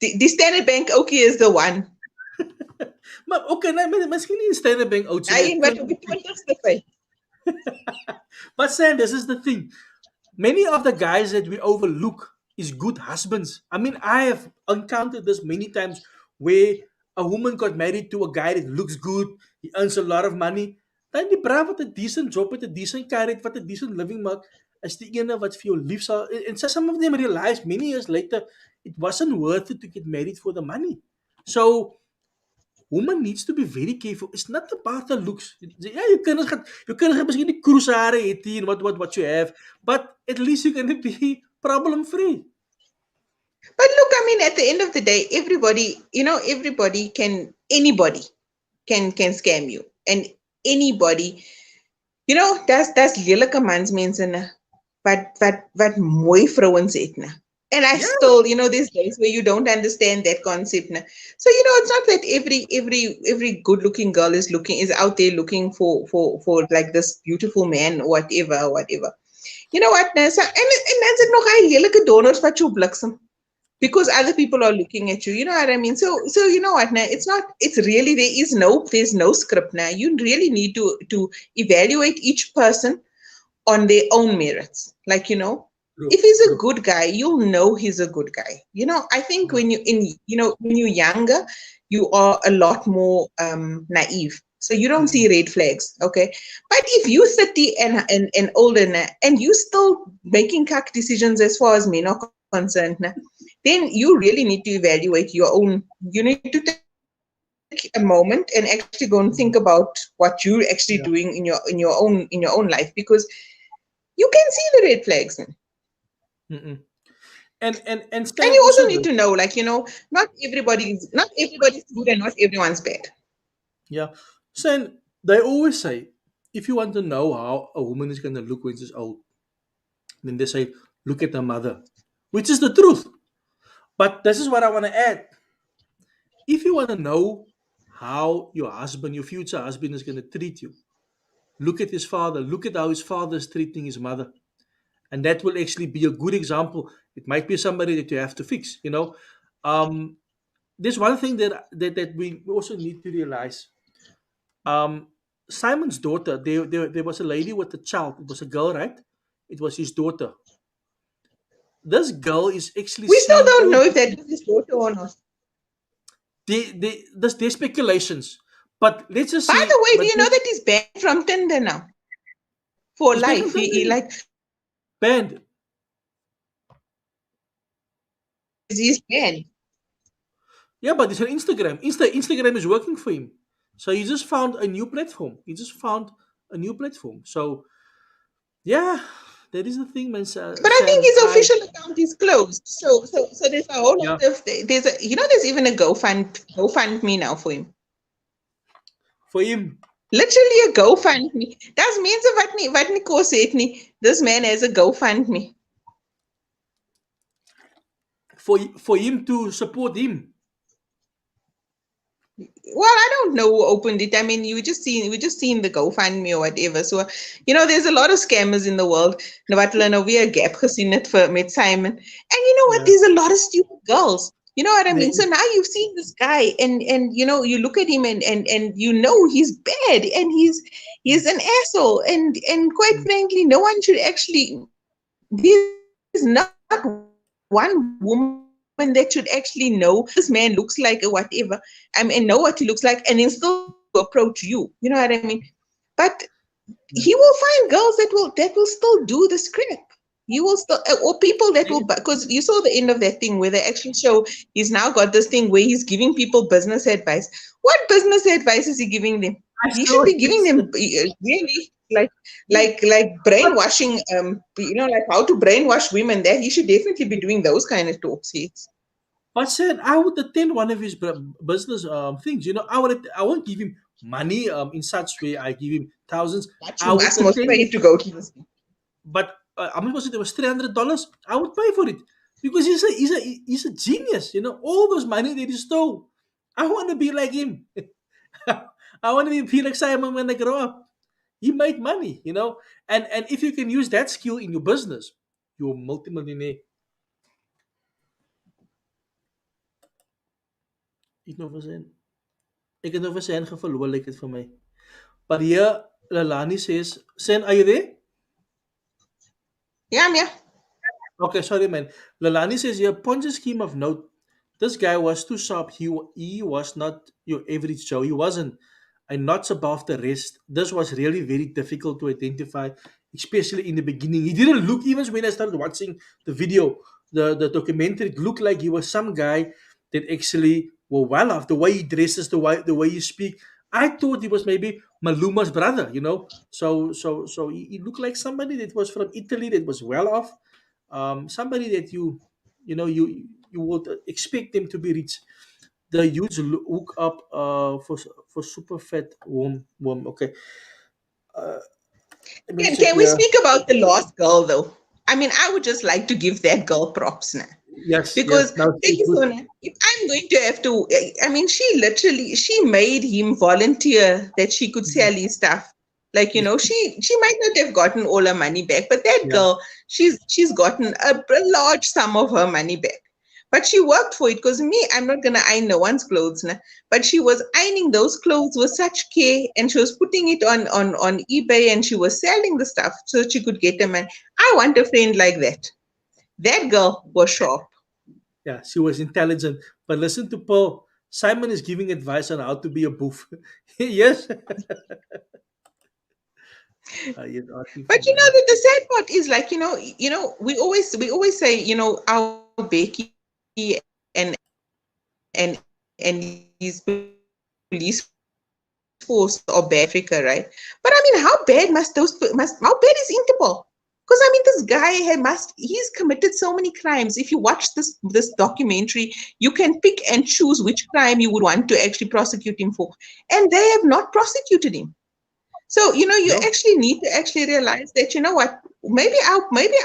the Standard Bank okay is the one.
Maar okay, nee, miskien nie 'n Stellenbank oudjie
I
nie,
in
'n
what op
20.
die 20ste feit.
But Sam, this is the thing. Many of the guys that we overlook is good husbands. I mean, I have encountered this many times where a woman got married to a guy that looks good, he earns a lot of money. Dan die braaf wat 'n decent job het, 'n decent car het, wat 'n decent living maak, is die ene wat vir jou lief sal. And so some of them realize many years later it wasn't worth it to get married for the money. So woman needs to be very careful. It's not about the looks. Yeah, you can have miskien die cruisare het hier what you have, but at least you can be problem free.
But look, I mean, at the end of the day, anybody can scam you. And anybody, that's lelike mansmense na, wat mooi vrouens het na. And I
Yeah,
still, there's days where you don't understand that concept na. So, it's not that every good looking girl is out there looking for like this beautiful man, whatever, whatever. You know what, Nessa? And dan sit nog hy lelike donders wat jou bliksem because other people are looking at you. You know what I mean? So you know what now? It's really, there's no script now. You really need to evaluate each person on their own merits. Like,
true,
if he's a
true.
good guy, you'll know he's a good guy. I think
Mm,
when you're younger, you are a lot more naive. So you don't
mm,
see red flags, okay? But if you 30 and older now, and you still making cuck decisions as far as men are concerned now, then you really need to evaluate your own. You need to take a moment and actually go and think
mm,
about what you're actually
yeah.
doing in your own life, because you can see the red flags.
Mm-mm. And
And
Stan
you also
also
need
this.
to know, like, not everybody's good and not everyone's bad.
Yeah. Stan, they always say if you want to know how a woman is gonna look when she's old, then they say look at her mother, which is the truth. But this is what I want to add. If you want to know how your husband, your future husband, is going to treat you, look at his father. Look at how his father is treating his mother. And that will actually be a good example. It might be somebody that you have to fix, Um, there's one thing that we also need to realize. Um, Simon's daughter, there was a lady with a child. It was a girl, right? It was his daughter. This girl is actually
We still
seeing
don't
all
know if that is his daughter or not.
there's speculations. But let's just
By
say,
the way, do
but
you know that he's banned from Tinder now for
it's back
life?
on
He
Tinder.
like
Banned.
he's banned.
Yeah, but it's on Instagram. Instagram is working for him. So he just found a new platform. He just found a new platform. So yeah, that is the thing, man.
But I think
Sam,
his official account is closed. So there's a whole
yeah,
lot of there's even a GoFundMe now for him.
for him,
Literally a GoFundMe. That's means of what nie kos het nie. This man has a GoFundMe.
for him to support him.
Well, I don't know who opened it. I mean, we just seen the GoFundMe or whatever. So, there's a lot of scammers in the world. Nou wat hulle nou weer 'n gap gesien het met Simon. And you know what?
Yeah.
There's a lot of stupid girls. You know what I mean?
They,
So now you've seen this guy, and you look at him, and he's bad, and he's an asshole, and quite frankly, no one should actually. There's not one woman that should actually know this man looks like or whatever, and know what he looks like, and then still approach you. You know what I mean? But he will find girls that will still do the script. You will still, or people that will, because you saw the end of that thing where they actually show he's now got this thing where he's giving people business advice. What business advice is he giving them?
I
He should
saw
be giving
it.
them really like
but
brainwashing. Like how to brainwash women. That he should definitely be doing those kind of talks. Yes.
but said I would attend one of his business things. I won't give him money in such way. I give him thousands.
But
I
you
would
must
attend
pay
his
to go to this.
but how much was it? It was $300. I would pay for it because he's a genius. You know, all those money that he stole. I want to be like him. I want to be like Simon when I grow up. He made money, you know, and if you can use that skill in your business, you're a multimillionaire. Ek nou vir sy ek het nou vir sy verloor lyk dit vir my. But here Lalani says, Sen, are you there?
Yeah, yeah.
Okay, sorry, man. Lalani says here, Ponzi scheme of note. This guy was too sharp. He was not your average Joe. He wasn't a notch above the rest. This was really very difficult to identify, especially in the beginning. He didn't look, even when I started watching the video, the documentary, it looked like he was some guy that actually well off. The way he dresses, the way he speak. I thought he was maybe Maluma's brother, you know. So he looked like somebody that was from Italy that was well off, somebody that you know you would expect them to be rich. The huge hook up for super fat worm. Okay, let me
Can,
just check
can we
here.
speak about the lost girl though? I mean, I would just like to give that girl props now.
Yes,
Because
yes. Now
thank
she's
you,
good.
Sona. If I'm going to have to, I mean, she made him volunteer that she could
Mhm.
sell his stuff. Like,
Yeah,
she might not have gotten all her money back, but that
yeah.
girl, she's gotten a large sum of her money back. But she worked for it because me, I'm not gonna iron no one's clothes now. But she was ironing those clothes with such care, and she was putting it on eBay, and she was selling the stuff so that she could get them. And I want a friend like that. That girl was sharp.
Yeah, she was intelligent. But listen to Paul. Simon is giving advice on how to be a boof. Yes. He's asking for
But you know
money.
that the sad part is like we always say our Becky and his police force are bad in Africa, right? But I mean, how bad how bad is Interpol? Because I mean, this guy he's committed so many crimes. If you watch this documentary, you can pick and choose which crime you would want to actually prosecute him for, and they have not prosecuted him. So, you
No.
actually need to actually realize that, you know what, maybe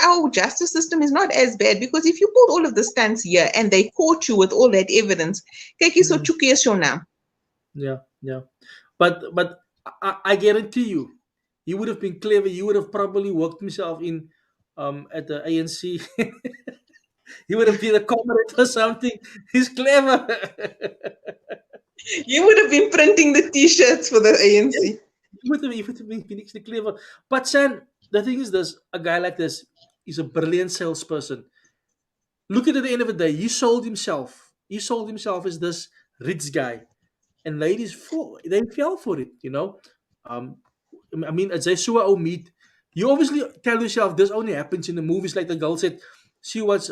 our justice system is not as bad because if you pulled all of the stunts here and they caught you with all that evidence, kijk hier so
Mm,
chuki is your naam.
yeah, yeah. But I guarantee you, he would have been clever. He would have probably worked himself in at the ANC. He would have been a comrade or something. He's clever.
You would have been printing the t-shirts for the
Yes,
ANC.
he would have been Phoenixly clever. But San, the thing is this, a guy like this is a brilliant salesperson. Look at the end of the day, he sold himself. He sold himself as this rich guy. And ladies they fell for it, you know. Um I mean, as I saw our meet, you obviously tell yourself this only happens in the movies, like the girl said. She watched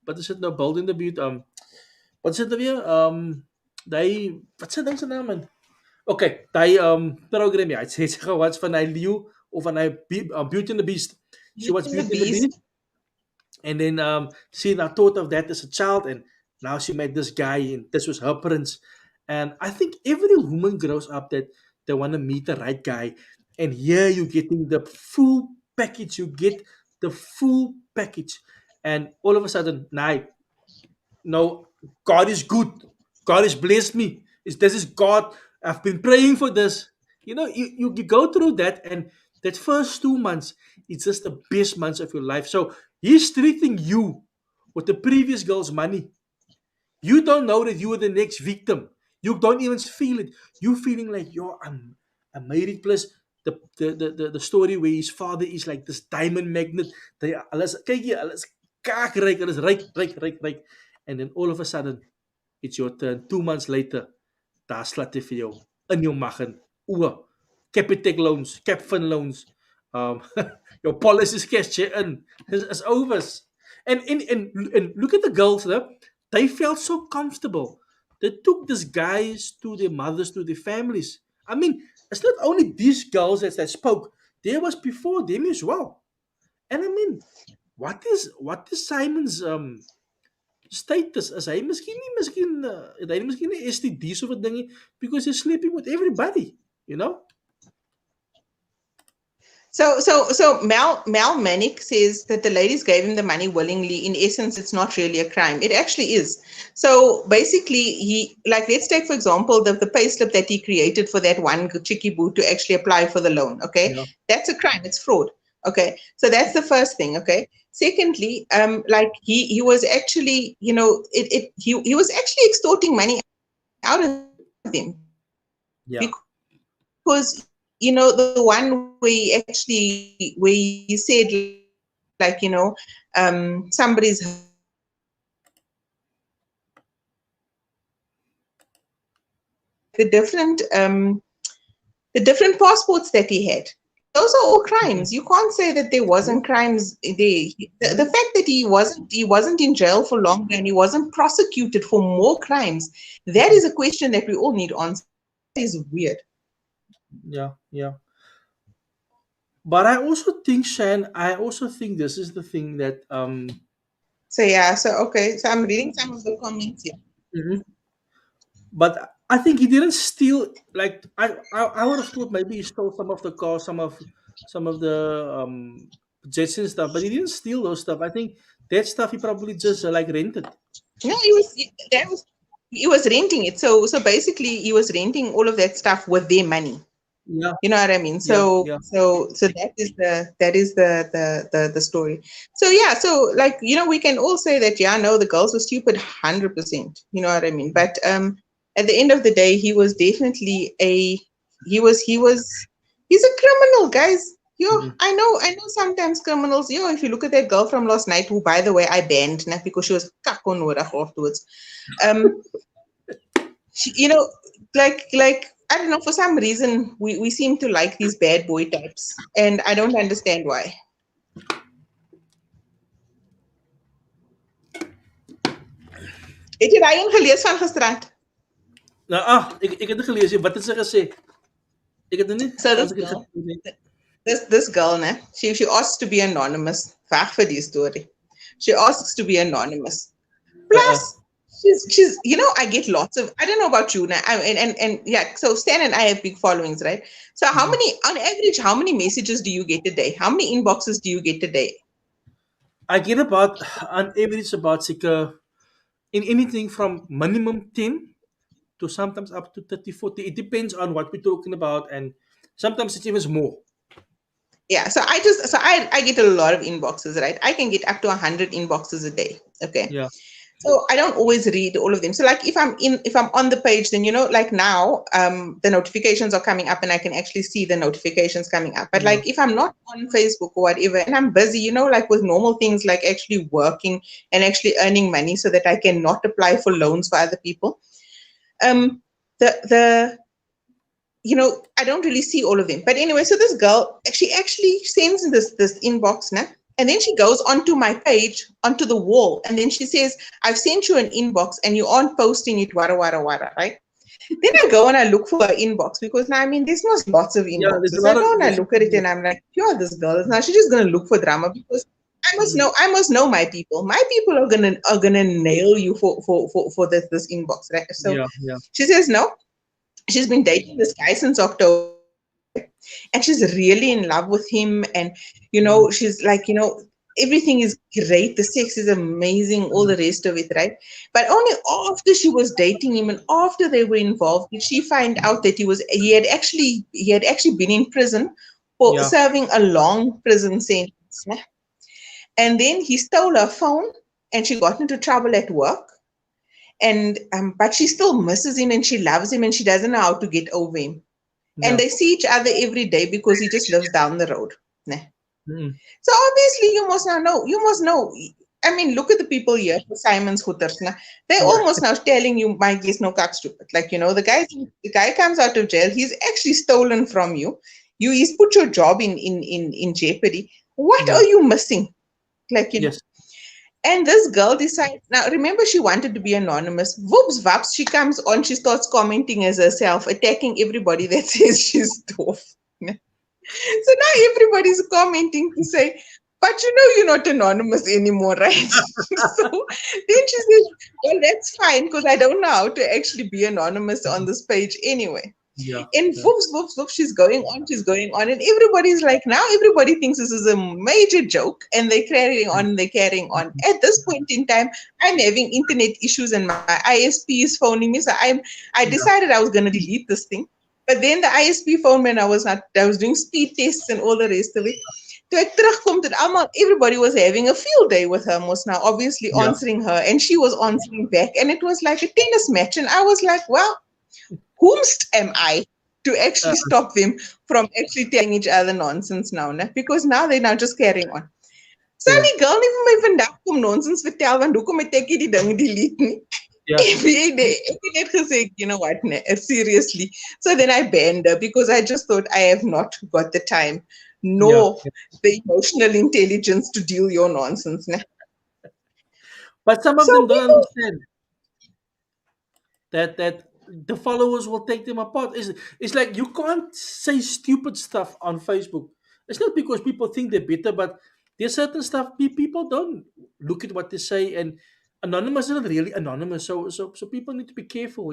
what is it now, Bold in the Butte, wat is dit nou weer? Daai wat se ding se naam man? Okay, daai program ja, het sy gewatch van hy leeu of van hy Beauty and the Beast. She
Beauty
watched
and the
Beauty and the Beast,
Beast.
and then she now thought of that as a child, and now she met this guy, and this was her prince. And I think every woman grows up that they want to meet the right guy, and here you're getting the full package. You get the full package, and all of a sudden, now, no, God is good. God has blessed me. This is God. I've been praying for this. You know, you go through that, and that first 2 months, it's just the best months of your life. So he's treating you with the previous girl's money. You don't know that you are the next victim. You don't even feel it. You feeling like I'm made it. Plus the story where his father is like this diamond magnet. They alles kyk jy, alles kaakryk, alles ryk. And then all of a sudden, it's your turn. 2 months later, daar slat hy vir jou in jou mag in. O, Capitec loans, Capfin loans. Um, your policies cash you in. It's over. And look at the girls, though. They felt so comfortable. They took these guys to their mothers, to their families. I mean, it's not only these girls that spoke. There was before them as well. And I mean, what is Simon's status? Is hy miskien nie het hy miskien nie STD's of 'n dingie because he's sleeping with everybody, you know?
So Mel Manick says that the ladies gave him the money willingly. In essence, it's not really a crime. It actually is. So basically, he, like, let's take for example the payslip that he created for that one chicky boo to actually apply for the loan. Okay,
Yeah.
that's a crime. It's fraud. Okay, so that's the first thing. Okay. Secondly, like he was actually, he was actually extorting money out of them because,
Yeah.
the one where he said, like, somebody's hurt him or whatever, like the different passports that he had. Those are all
Mm-hmm.
crimes. You can't say that there
Yeah.
wasn't crimes there. The
Mm-hmm.
fact that he wasn't in jail for longer and he wasn't prosecuted for more crimes, that
Mm-hmm.
is a question that we all need answers to. That is weird.
Yeah. Yeah. But I also think, Shan, I also think this is the thing that
So yeah, so okay, so I'm reading some of the comments here.
mhm. But I think he didn't steal. Like I would have thought maybe he stole some of the cars, some of the jets and stuff. But he didn't steal those stuff. I think that stuff he probably just like rented.
No, he was renting it. So basically he was renting all of that stuff with their money.
Yeah.
You know what I mean?
Yeah.
So
Yeah.
so so that is the story. So yeah, so like, we can all say that, yeah, no, the girls were stupid 100%. You know what I mean? But at the end of the day, he was definitely he's a criminal, guys. Yo,
Mhm.
I know sometimes criminals, if you look at that girl from last night, who, by the way, I banned, nah, because she was kakonorig afterwards. Um she, like I don't know, for some reason we seem to like these bad boy types, and I don't understand why. Het jy daai een gelees van gisterand?
Nou, ik heb het gelezen. Wat is er gezegd? Ik heb het niet.
So
Als
this
ik het
girl,
gelezen.
this girl, ne, she asks to be anonymous. Veg vir die story. She asks to be anonymous. Plus, she's I get lots of, I don't know about you now. And yeah, so Stan and I have big followings, right? So how
Mhm.
many, on average, how many messages do you get a day? How many inboxes do you get a day?
I get about on average about like in anything from minimum 10 to sometimes up to 30, 40. It depends on what we're talking about, and sometimes it's even more.
Yeah, so I get a lot of inboxes, right? I can get up to 100 inboxes a day. Okay.
Yeah.
So I don't always read all of them. So like if I'm on the page, then, like now, the notifications are coming up and I can actually see the notifications coming up. But
Yeah.
like if I'm not on Facebook or whatever and I'm busy, like with normal things like actually working and actually earning money so that I can not apply for loans for other people, um the I don't really see all of them. But anyway, so this girl, she actually sends this inbox now. And then she goes onto my page, onto the wall, and then she says, I've sent you an inbox and you aren't posting it, wara wara wara, right? Then I go and I look for her inbox, because now, I mean, there's not lots of
Yeah. There's a
inboxes. I
lot of
go and I
there's,
look at it and I'm like, you're this girl. Now she's just gonna look for drama, because I must know my people. My people are gonna nail you for this inbox, right? So
yeah. Yeah.
she says no, she's been dating this guy since October, and she's really in love with him. And
Mhm.
she's like, everything is great, the sex is amazing, all
Mhm.
the rest of it, right? But only after she was dating him and after they were involved did she find out that he had actually been in prison for
Yeah.
serving a long prison sentence, né? And then he stole her phone and she got into trouble at work. And but she still misses him and she loves him and she doesn't know how to get over him. And
Yeah.
they see each other every day because he just lives down the road. Nah.
Mhm.
So obviously you must now know. You must know. I mean, look at the people here, the Simon's Hooters. Nah. They're
Yeah.
almost now telling you, my guess no cock stupid. Like, the guy comes out of jail, he's actually stolen from you. He's put your job in jeopardy. What
Yeah.
are you missing? Like,
Yes.
and this girl decides, now remember, she wanted to be anonymous. Whoops, vaps, she comes on, she starts commenting as herself, attacking everybody that says she's dwarf. So now everybody's commenting to say, but you're not anonymous anymore, right? So then she says, well, that's fine, because I don't know how to actually be anonymous on this page anyway.
Yeah.
And
Yeah.
whoops, whoops, whoops, she's going on, and everybody's like, now everybody thinks this is a major joke, and they're carrying on, and they're carrying on. At this point in time, I'm having internet issues, and my ISP is phoning me, so I
Yeah.
decided I was gonna delete this thing. But then the ISP phoned me, and I was doing speed tests and all the rest of it. Toe ek terugkom tot almal, everybody was having a field day with her, mos now obviously
Yeah.
answering her, and she was answering back, and it was like a tennis match, and I was like, well, whomst am I to
Uh,
actually stop them from actually telling each other nonsense now, né? Because now they're now just carrying on. So
yeah.
die girl nie vir my vandag kom nonsens vertel want hoekom het ek die ding delete nie.
Yeah.
Ek het net gesê, you know what, nee, seriously. So then I banned her because I just thought I have not got the time
Yeah.
nor the emotional intelligence to deal your nonsense. Né?
But some of
So
them don't
people,
understand that the followers will take them apart. It's like you can't say stupid stuff on Facebook. It's not because people think they're better, but there's certain stuff people don't look at what they say, and anonymous is not really anonymous. So people need to be careful,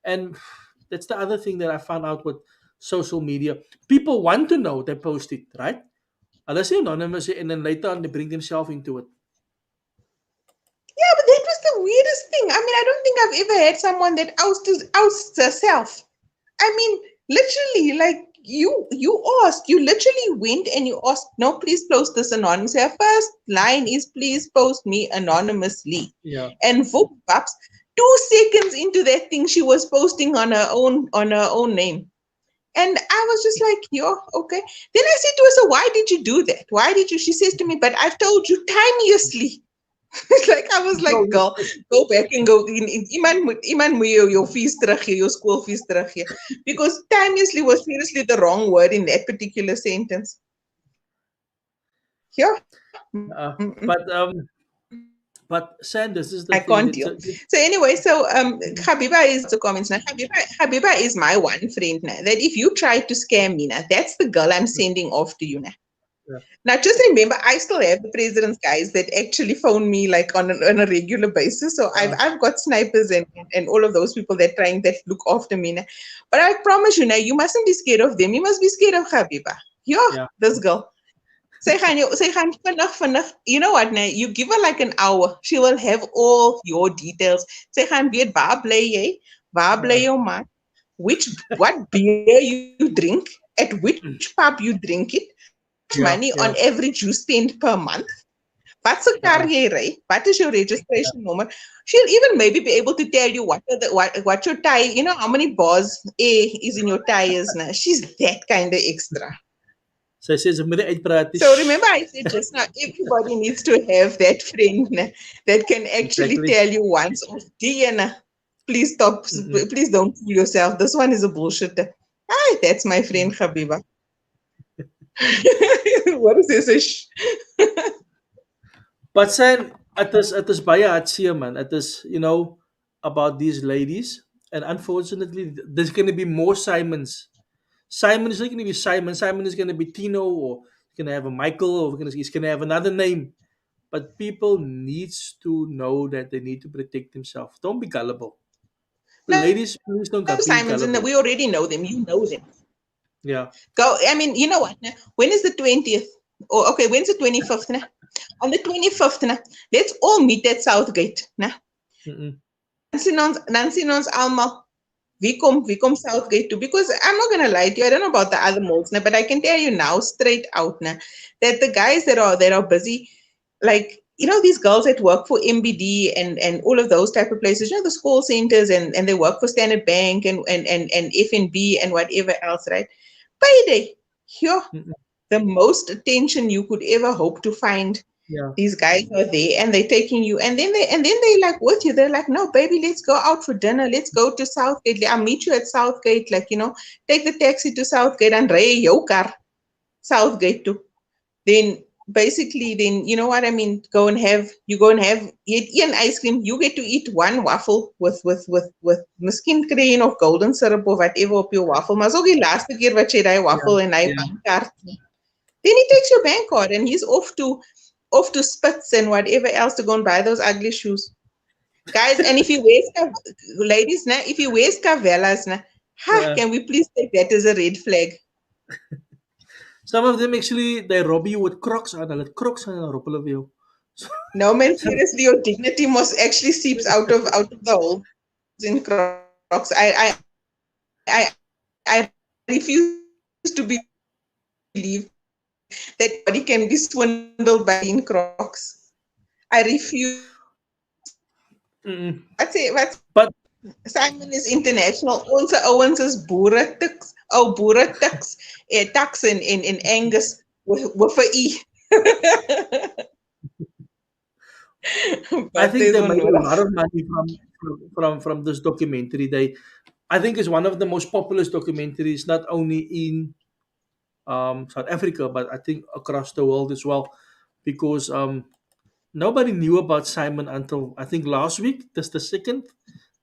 And that's the other thing that I found out with social media. People want to know they post it, right? Unless they're anonymous, and then later on they bring themselves into it.
yeah, but that was the weirdest thing. I mean, I don't think I've ever had someone that ousts herself. I mean, literally, like you literally went and you asked, no, please post this anonymously. Her first line is, please post me anonymously.
Yeah,
And whoop, pops, 2 seconds into that thing, she was posting on her own name. And I was just like, yo, okay. Then I said to her, so why did you do that? Why did you? She says to me, but I've told you timeously. Like I was like,
no,
girl, go back and go. Iman moet jou fees teruggee, jou school fees teruggee. Because timelessly was seriously the wrong word in that particular sentence. Yeah.
but Sanders, this is
I
the thing
can't
that
deal. So anyway, so Habiba is the comments now. Habiba is my one friend now. That if you try to scam me now, that's the girl I'm sending off to you now.
yeah,
Now, just remember, I still have the president's guys that actually phone me like on a regular basis. So I've got snipers and all of those people that look after me. Now. But I promise you, now you mustn't be scared of them. You must be scared of Habiba. Yeah,
yeah,
this girl. Say vanaf. You know what? Now you give her like an hour, she will have all your details. Say gaan weet waar bly jou man, what beer you drink, at which pub you drink it, how much money
yeah,
on
yeah,
average you spend per month. Wat's 'n kar
uh,
jy ry? What is your registration number? She'll even maybe be able to tell you what your tire, how many bars A is in your tires now. She's that kind of extra.
sy sê sy moet nie uitpraat nie.
So remember, I said just now, everybody needs to have that friend that can actually
Exactly.
tell you once off, Diana, please stop,
Mm-mm.
please don't fool yourself. This one is a bullshitter. Hi, that's my friend Habiba. What is this?
But Sam, it is baie hartseer, man. It is, about these ladies, and unfortunately, there's going to be more Simons. Simon is not going to be Simon. Simon is going to be Tino, or he's going to have a Michael, or he's going to have another name. But people needs to know that they need to protect themselves. Don't be gullible.
No,
Ladies, please don't be
Simons, and
gullible.
we already know them. You know them.
Yeah.
Go. I mean, you know what? When is the 20th? Oh, okay. When's the 25th? On the 25th, let's all meet at Southgate.
Mm-mm.
Nancy knows Alma. We come Southgate too. Because I'm not gonna lie to you, I don't know about the other malls, but I can tell you now, straight out that the guys that are busy, like these girls that work for MBD and all of those type of places, the call centers and they work for Standard Bank and FNB and whatever else, right? Payday. Here,
Mm-mm.
the most attention you could ever hope to find.
Yeah.
These guys are there and they're taking you, and then they like with you. They're like, no, baby, let's go out for dinner. Let's go to Southgate. I'll meet you at Southgate. Like, take the taxi to Southgate and ray your car Southgate too. Then basically, then you know what I mean. Go and have eat an ice cream. You get to eat one waffle with miskien crane of golden syrup or whatever up your waffle. Maar so die laaste keer wat jy daai
Yeah.
waffle en hy
Yeah.
bankkaart. Then he takes your bank card and he's off to Spitz and whatever else to go and buy those ugly shoes. Guys, and if he wears ladies, if he wears Cavellas, Ha,
Yeah.
can we please take that as a red flag?
Some of them actually they rob you with crocs and hulle het crocs aan en rob hulle vir jou.
No man,
So,
seriously, your dignity must actually seeps out of the holes in Crocs. I refuse to believe that anybody can be swindled by seeing Crocs. I refuse.
mm.
What's
But
Simon is international. Onze ouens is boeretuks. Oh, boeretuks. Tuks in Angus with a E.
I
But
think
there's
they
one
made a lot
Olaf.
of money from this documentary. I think it's one of the most popular documentaries, not only in South Africa, but I think across the world as well, because nobody knew about Simon until I think last week. That's the second.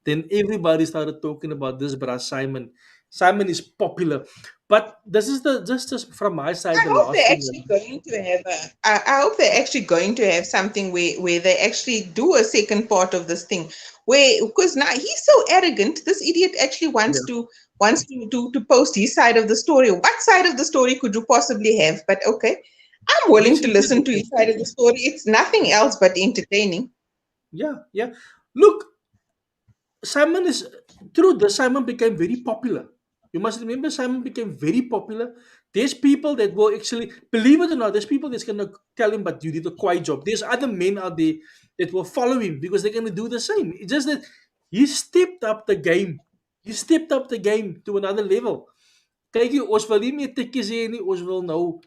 Then everybody started talking about this bruh Simon. Simon is popular, but this is the just from my side
I
the
hope
last
they're
thing.
actually going to have I hope they're actually going to have something where they actually do a second part of this thing. Where because now he's so arrogant, this idiot actually
Yeah,
wants to post his side of the story. What side of the story could you possibly have? But okay. I'm willing to
basically,
listen to his side of the story. It's nothing else but entertaining.
yeah, yeah. Look, Simon is through this. Simon became very popular. You must remember, Simon became very popular. There's people that will actually believe it or not. There's people that's gonna tell him, "But you did a quiet job." There's other men out there that will follow him because they're gonna do the same. It's just that he stepped up the game. He stepped up the game to another level. Kyk jy, ons wil nie meer tikkies hê nie, ons wil nou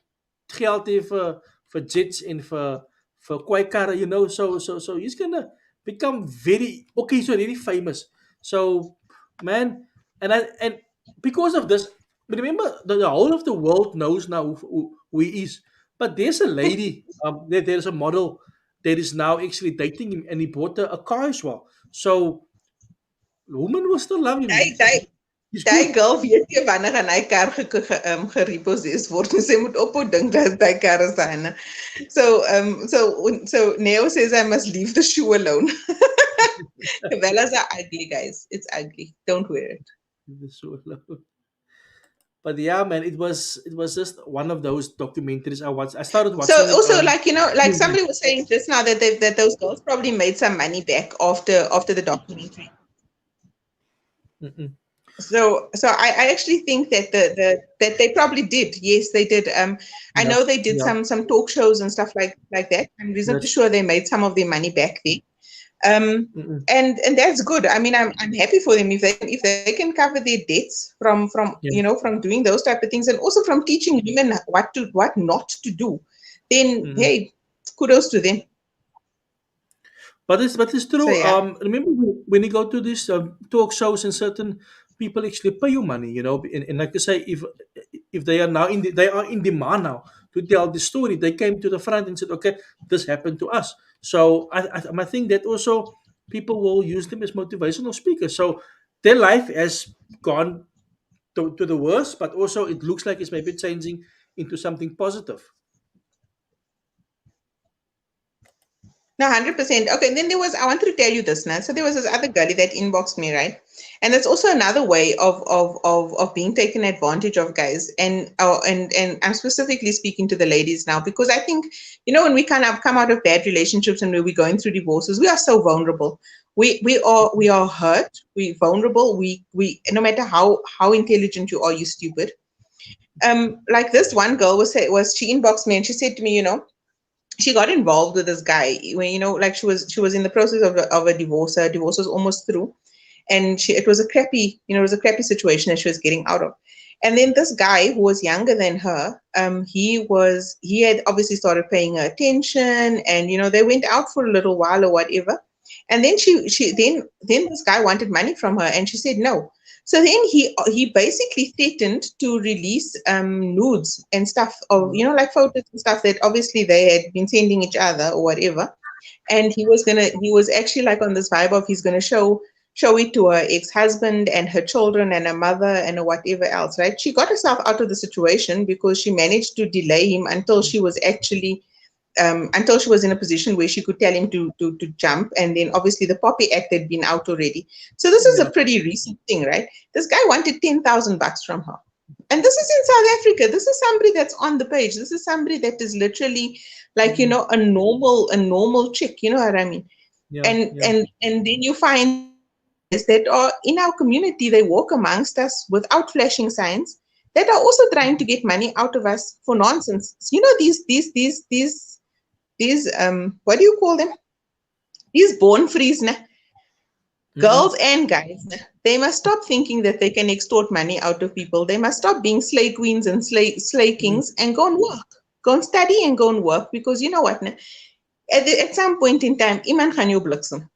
geld hê vir jets en vir kwai karre, you know, so he's gonna become very okay, so really famous. So man, and because of this, remember the whole of the world knows now who he is. But there's a lady, there's a model that is now actually dating him, and he bought a car as well. So women will still love him.
Die, die,
He's
die
good.
girl weet nie wanneer gaan hy kar gerepossess word. Sy moet ophou dink dat die kar is syne. So Neo says I must leave the shoe alone. Cabela's are ugly, guys. It's ugly. Don't wear it.
So but yeah, man, it was just one of those documentaries I watched. I started
So
watching it.
also, like like
Tuesday.
somebody was saying just now that that those girls probably made some money back after the documentary.
Mm-mm.
So I actually think that that they probably did. Yes, they did. I
Yeah,
know they did
yeah,
some talk shows and stuff like that. I'm reasonably
yes.
sure they made some of their money back there. Um,
Mm-mm.
and that's good. I mean, I'm happy for them if they can cover their debts from
Yeah.
from doing those type of things and also from teaching women what not to do. Then
Mm-mm.
hey, kudos to them.
But it's
So
true.
yeah.
Remember when you go to these talk shows and certain people actually pay you money, you know, and like I say, if they are now they are in demand now to tell the story, they came to the front and said, okay, this happened to us. So I think that also people will use them as motivational speakers. So their life has gone to the worst, but also it looks like it's maybe changing into something positive.
No, 100%. Okay, and then I wanted to tell you this now. So there was this other girlie that inboxed me, right? And that's also another way of being taken advantage of, guys. And I'm specifically speaking to the ladies now because I think, when we kind of come out of bad relationships and when we're going through divorces, we are so vulnerable. We are hurt, we're vulnerable, we no matter how intelligent you are, you're stupid. Like this one girl she inboxed me and she said to me, she got involved with this guy when like she was in the process of a divorce. Her divorce was almost through, and it was a crappy situation that she was getting out of. And then this guy who was younger than her, he had obviously started paying her attention, and they went out for a little while or whatever. And then then this guy wanted money from her, and she said no. So then he basically threatened to release nudes and stuff of like photos and stuff that obviously they had been sending each other or whatever. And he was actually like on this vibe of he's gonna show it to her ex-husband and her children and her mother and whatever else, right? She got herself out of the situation because she managed to delay him until she was actually until she was in a position where she could tell him to jump. And then obviously the Poppy Act had been out already. So this is
Yeah.
a pretty recent thing, right? This guy wanted 10,000 bucks from her. And this is in South Africa. This is somebody that's on the page. This is somebody that is literally like,
Mm.
a normal chick, you know what I mean?
Yeah.
And
Yeah.
and and then you find guys that are in our community, they walk amongst us without flashing signs, that are also trying to get money out of us for nonsense. So, these what do you call them? These born frees, nah?
Mm-mm.
Girls and guys, nah? They must stop thinking that they can extort money out of people. They must stop being slay queens and slay
Mm.
kings and go and work. Go and study and go and work, because you know what? Nah? At some point in time, iman gaan jou bliksem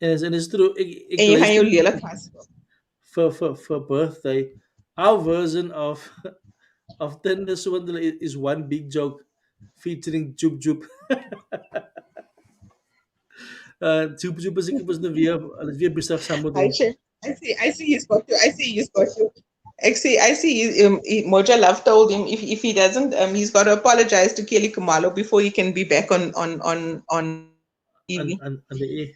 Yes, and it's true. Ik
en jy gaan
luister
jou lelik vas.
for birthday. Our version of of Tinder Swindler is one big joke featuring Joop Joop. Joop Joop is ek was nou weer besig saam met
I
hom.
see. I see he's got you. I see he's got you. I see. Moja Love told him if he doesn't, he's got to apologize to Kelly Kumalo before he can be back on
And the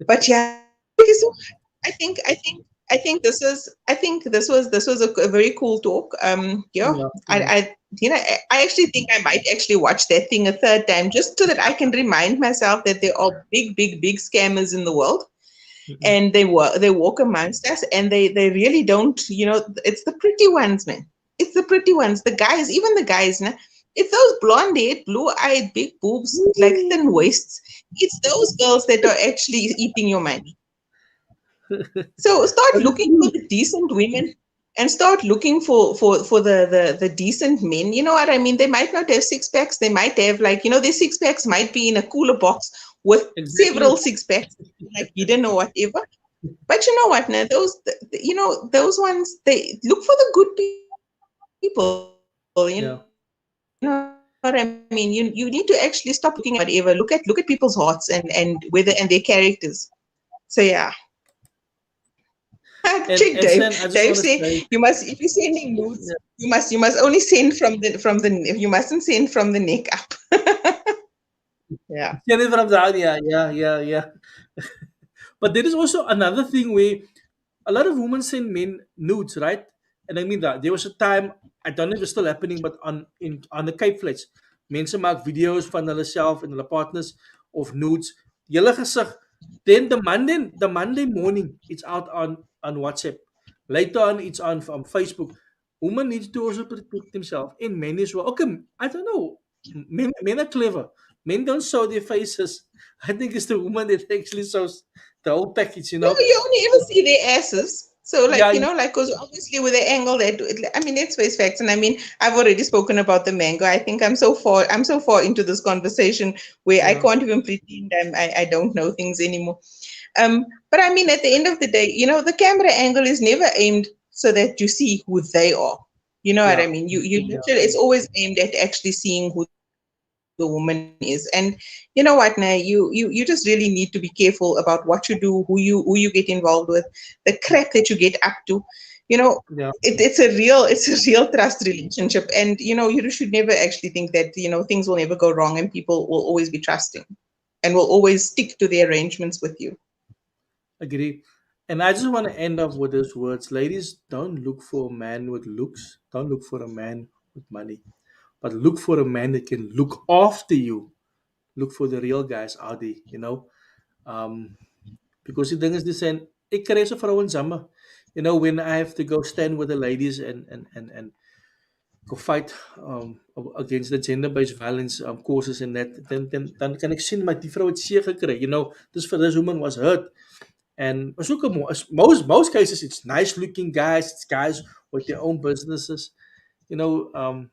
But yeah, thank you so much. I think this was a very cool talk. Yeah,
yeah,
I,
yeah.
I I actually think I might actually watch that thing a third time, just so that I can remind myself that there are big, big, big scammers in the world,
Mm-mm.
and they walk amongst us, and they really don't, it's the pretty ones, man. It's the pretty ones, the guys, even the guys, nah, it's those blonde haired, blue eyed, big boobs, like thin waists. It's those girls that are actually eating your money. So start
But it's
looking for
true.
the decent women, and start looking for the decent men. You know what I mean? They might not have six packs. They might have, like, their six packs might be in a cooler box with
Exactly.
several six packs, like hidden or whatever. But you know what? Now those ones, they look for the good people. You know what I mean? You need to actually stop
Yeah.
looking at whatever. Look at people's hearts, and whether and their characters. So yeah, check
And
Dave.
Sen, I just
Dave
want to
say
say,
you must, if you're sending nudes,
yeah,
you must only send from the you mustn't send from the neck up. Yeah.
get it from down. Yeah, yeah, yeah, yeah. But there is also another thing where a lot of women send men nudes, right? And I mean that there was a time, I don't know if it's still happening, but on the Cape Flats, mense maak video's van hulle self en hulle partners of nudes. Julle gesig. Then the Monday morning it's out on WhatsApp. Later on it's on Facebook. Women need to also protect themselves and men as well. Okay, I don't know. Men are clever. Men don't show their faces. I think it's the woman that actually shows the whole package, you
No,
know.
you only ever see their asses. So, like,
Yeah,
because obviously with the angle that, I mean, let's face facts. And I mean, I've already spoken about the mango. I think I'm so far into this conversation where I
yeah,
can't even pretend I don't know things anymore. But I mean, at the end of the day, the camera angle is never aimed so that you see who they are. You know what I
yeah,
mean? You
yeah,
literally, it's always aimed at actually seeing who the woman is. And you know what, now you just really need to be careful about what you do, who you get involved with, the crap that you get up to. You know,
yeah.
it's a real trust relationship, and you should never actually think that things will never go wrong and people will always be trusting and will always stick to the arrangements with you.
Agree. And I just want to end off with those words. Ladies, don't look for a man with looks. Don't look for a man with money. But look for a man that can look after you. Look for the real guys out there, you know. Um, because the thing is this, and ik krijg ze vrouwen samen. You know, when I have to go stand with the ladies and go fight against the gender-based violence causes and that, then kan ek sien my die vrou het seer gekry. You know, this woman was hurt. And most cases, it's nice looking guys. It's guys with their own businesses. You know, um,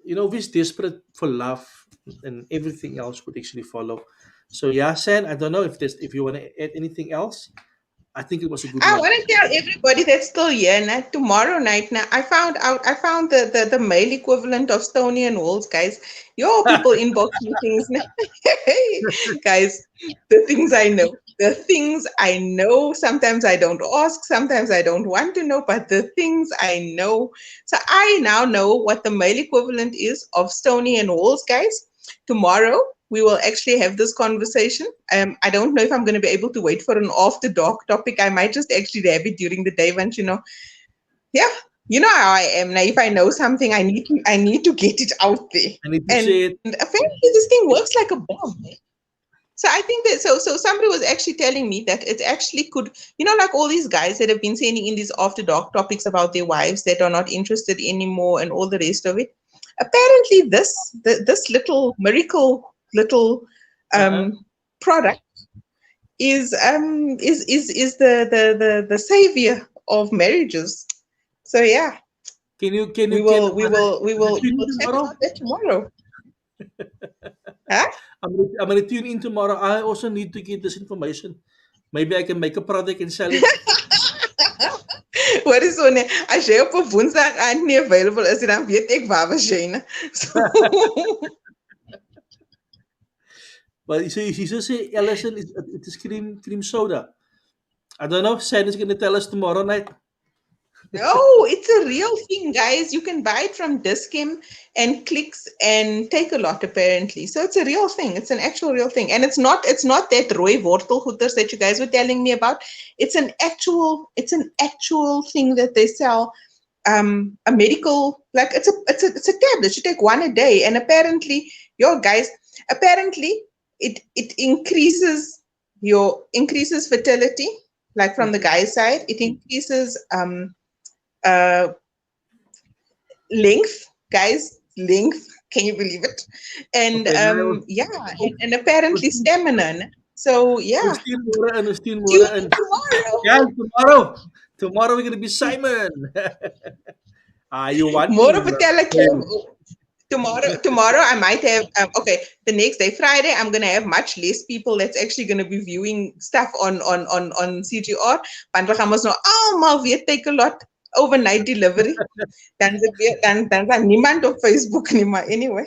who's desperate for love and everything else would actually follow. So yeah, San, I don't know if you want to add anything else. I think it was a good
I
one.
want to tell everybody that's still here now, tomorrow night now, I found the male equivalent of Stony and Walls, guys. Your people inbox me things now. Hey, guys, the things I know. The things I know, sometimes I don't ask, sometimes I don't want to know, but the things I know. So I now know what the male equivalent is of Stony and Walls, guys. Tomorrow we will actually have this conversation. I don't know if I'm going to be able to wait for an after dark topic. I might just actually have it during the day once, yeah, you know how I am now. If I know something, I need to get it out there.
I need to
And
say it.
apparently this thing works like a bomb. So I think that so somebody was actually telling me that it actually could, like all these guys that have been sending in these after dark topics about their wives that are not interested anymore and all the rest of it. Apparently, this little miracle little
Uh-huh.
product is the savior of marriages. So yeah,
Can you
we
can
will we will we
gonna
will we
tune
will
in
chat
tomorrow?
about that tomorrow. Huh?
I'm gonna tune in tomorrow. I also need to get this information. Maybe I can make a product and sell it.
Wat is so nee, as jy op 'n Woensdag aand nie available is, dan weet ek waar was jy, né? So
But so you just say Ellison is it is cream soda. I don't know. Sam is gonna tell us tomorrow night.
no, it's a real thing, guys. You can buy it from Discam and Clicks and Take a Lot apparently. So it's a real thing. It's an actual real thing. And it's not that Roy Wortelgoeders that you guys were telling me about. It's an actual thing that they sell. A medical, like it's a tablet. You take one a day, and apparently, your guys, apparently it increases fertility, like from the
Mhm.
guy's side. It increases uh, length, guys, length. Can you believe it? And
Okay, now
yeah, and apparently
we'll
stamina. Ne? So yeah,
steal more and we'll steal more
tune in
and
tomorrow.
yeah, tomorrow. Tomorrow we're gonna be Simon. You want
More
me?
of a tomorrow I might have okay, the next day, Friday, I'm gonna have much less people that's actually gonna be viewing stuff on CGR. Want we gaan mos nou almal weer take a lot overnight delivery. Dan gaan niemand op Facebook nie, maar anyway.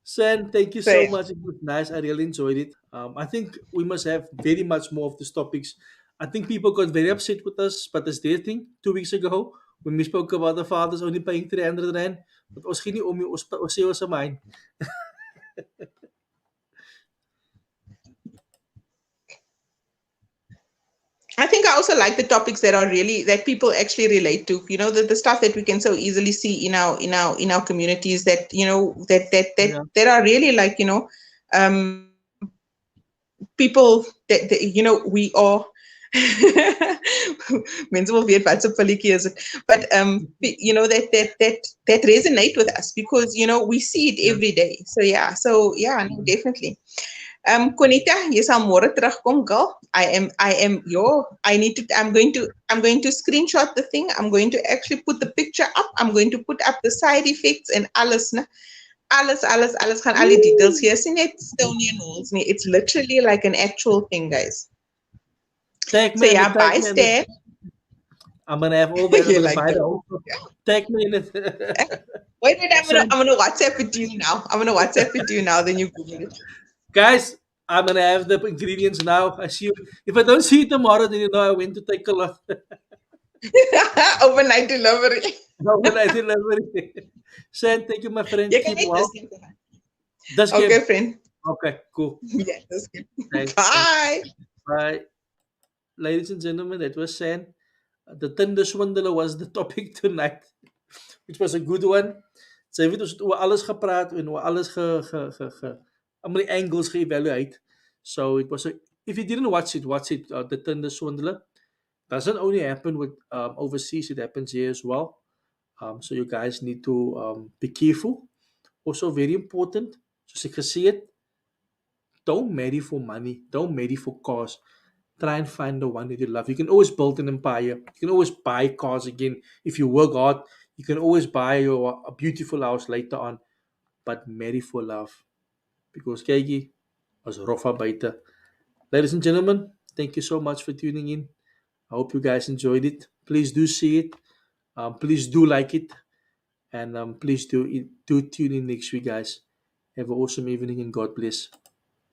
Sen, thank you
So
so
yeah.
much. It was nice. I really enjoyed it. I think we must have very much more of these topics. I think people got very upset with us, but it's their thing. 2 weeks ago, when we spoke about the fathers only paying 300 rand, but ons gee nie om nie, ons sê ons mine.
I think I also like the topics that are really that people actually relate to. The stuff that we can so easily see in our communities that
Yeah.
that are really like um, people that we are. Mense will weet wat se pilletjie is it. But that resonate with us because we see it
Yeah.
every day. So yeah, no, definitely. Konita, jy sal môre terugkom, girl. I'm going to screenshot the thing. I'm going to actually put the picture up. I'm going to put up the side effects and alles, né? Alles gaan al die details hier. Sien net Stonian walls nie. It's literally like an actual thing, guys.
Tag
So
me in
yeah,
it, tag
bye,
me in it.
Stan.
I'm gonna have all that. I'm
You
gonna
like
buy
that?
the whole.
Yeah.
Tag me in it.
Wait, I'm gonna
Sen,
I'm gonna WhatsApp it to you now. I'm gonna WhatsApp it to you now. Then you Google it.
guys, I'm gonna have the ingredients now. I see you. If I don't see you tomorrow, then you know I went to take a lot.
Overnight delivery.
Overnight delivery. Sen, thank you, my friend.
Jy kan
Keep
net
well.
dis.
This
Okay,
game.
friend.
Okay, cool.
Yeah, that's good.
Thanks. Thanks.
Bye.
Bye. Ladies and gentlemen, that was Sen. The Tinder Swindler was the topic tonight, which was a good one. Sy het ons oor alles gepraat en oor alles allemaal die angles geëvaluate. So it was a, if you didn't watch it, the Tinder Swindler. Doesn't only happen with overseas, it happens here as well. So you guys need to be careful. Also very important, soos ek gesê het, don't marry for money. Don't marry for cars. Try and find the one that you love. You can always build an empire. You can always buy cars again. If you work hard, you can always buy a beautiful house later on. But marry for love. Because kykie, was rough buite. Ladies and gentlemen, thank you so much for tuning in. I hope you guys enjoyed it. Please do see it. Please do like it. And please do tune in next week, guys. Have an awesome evening and God bless.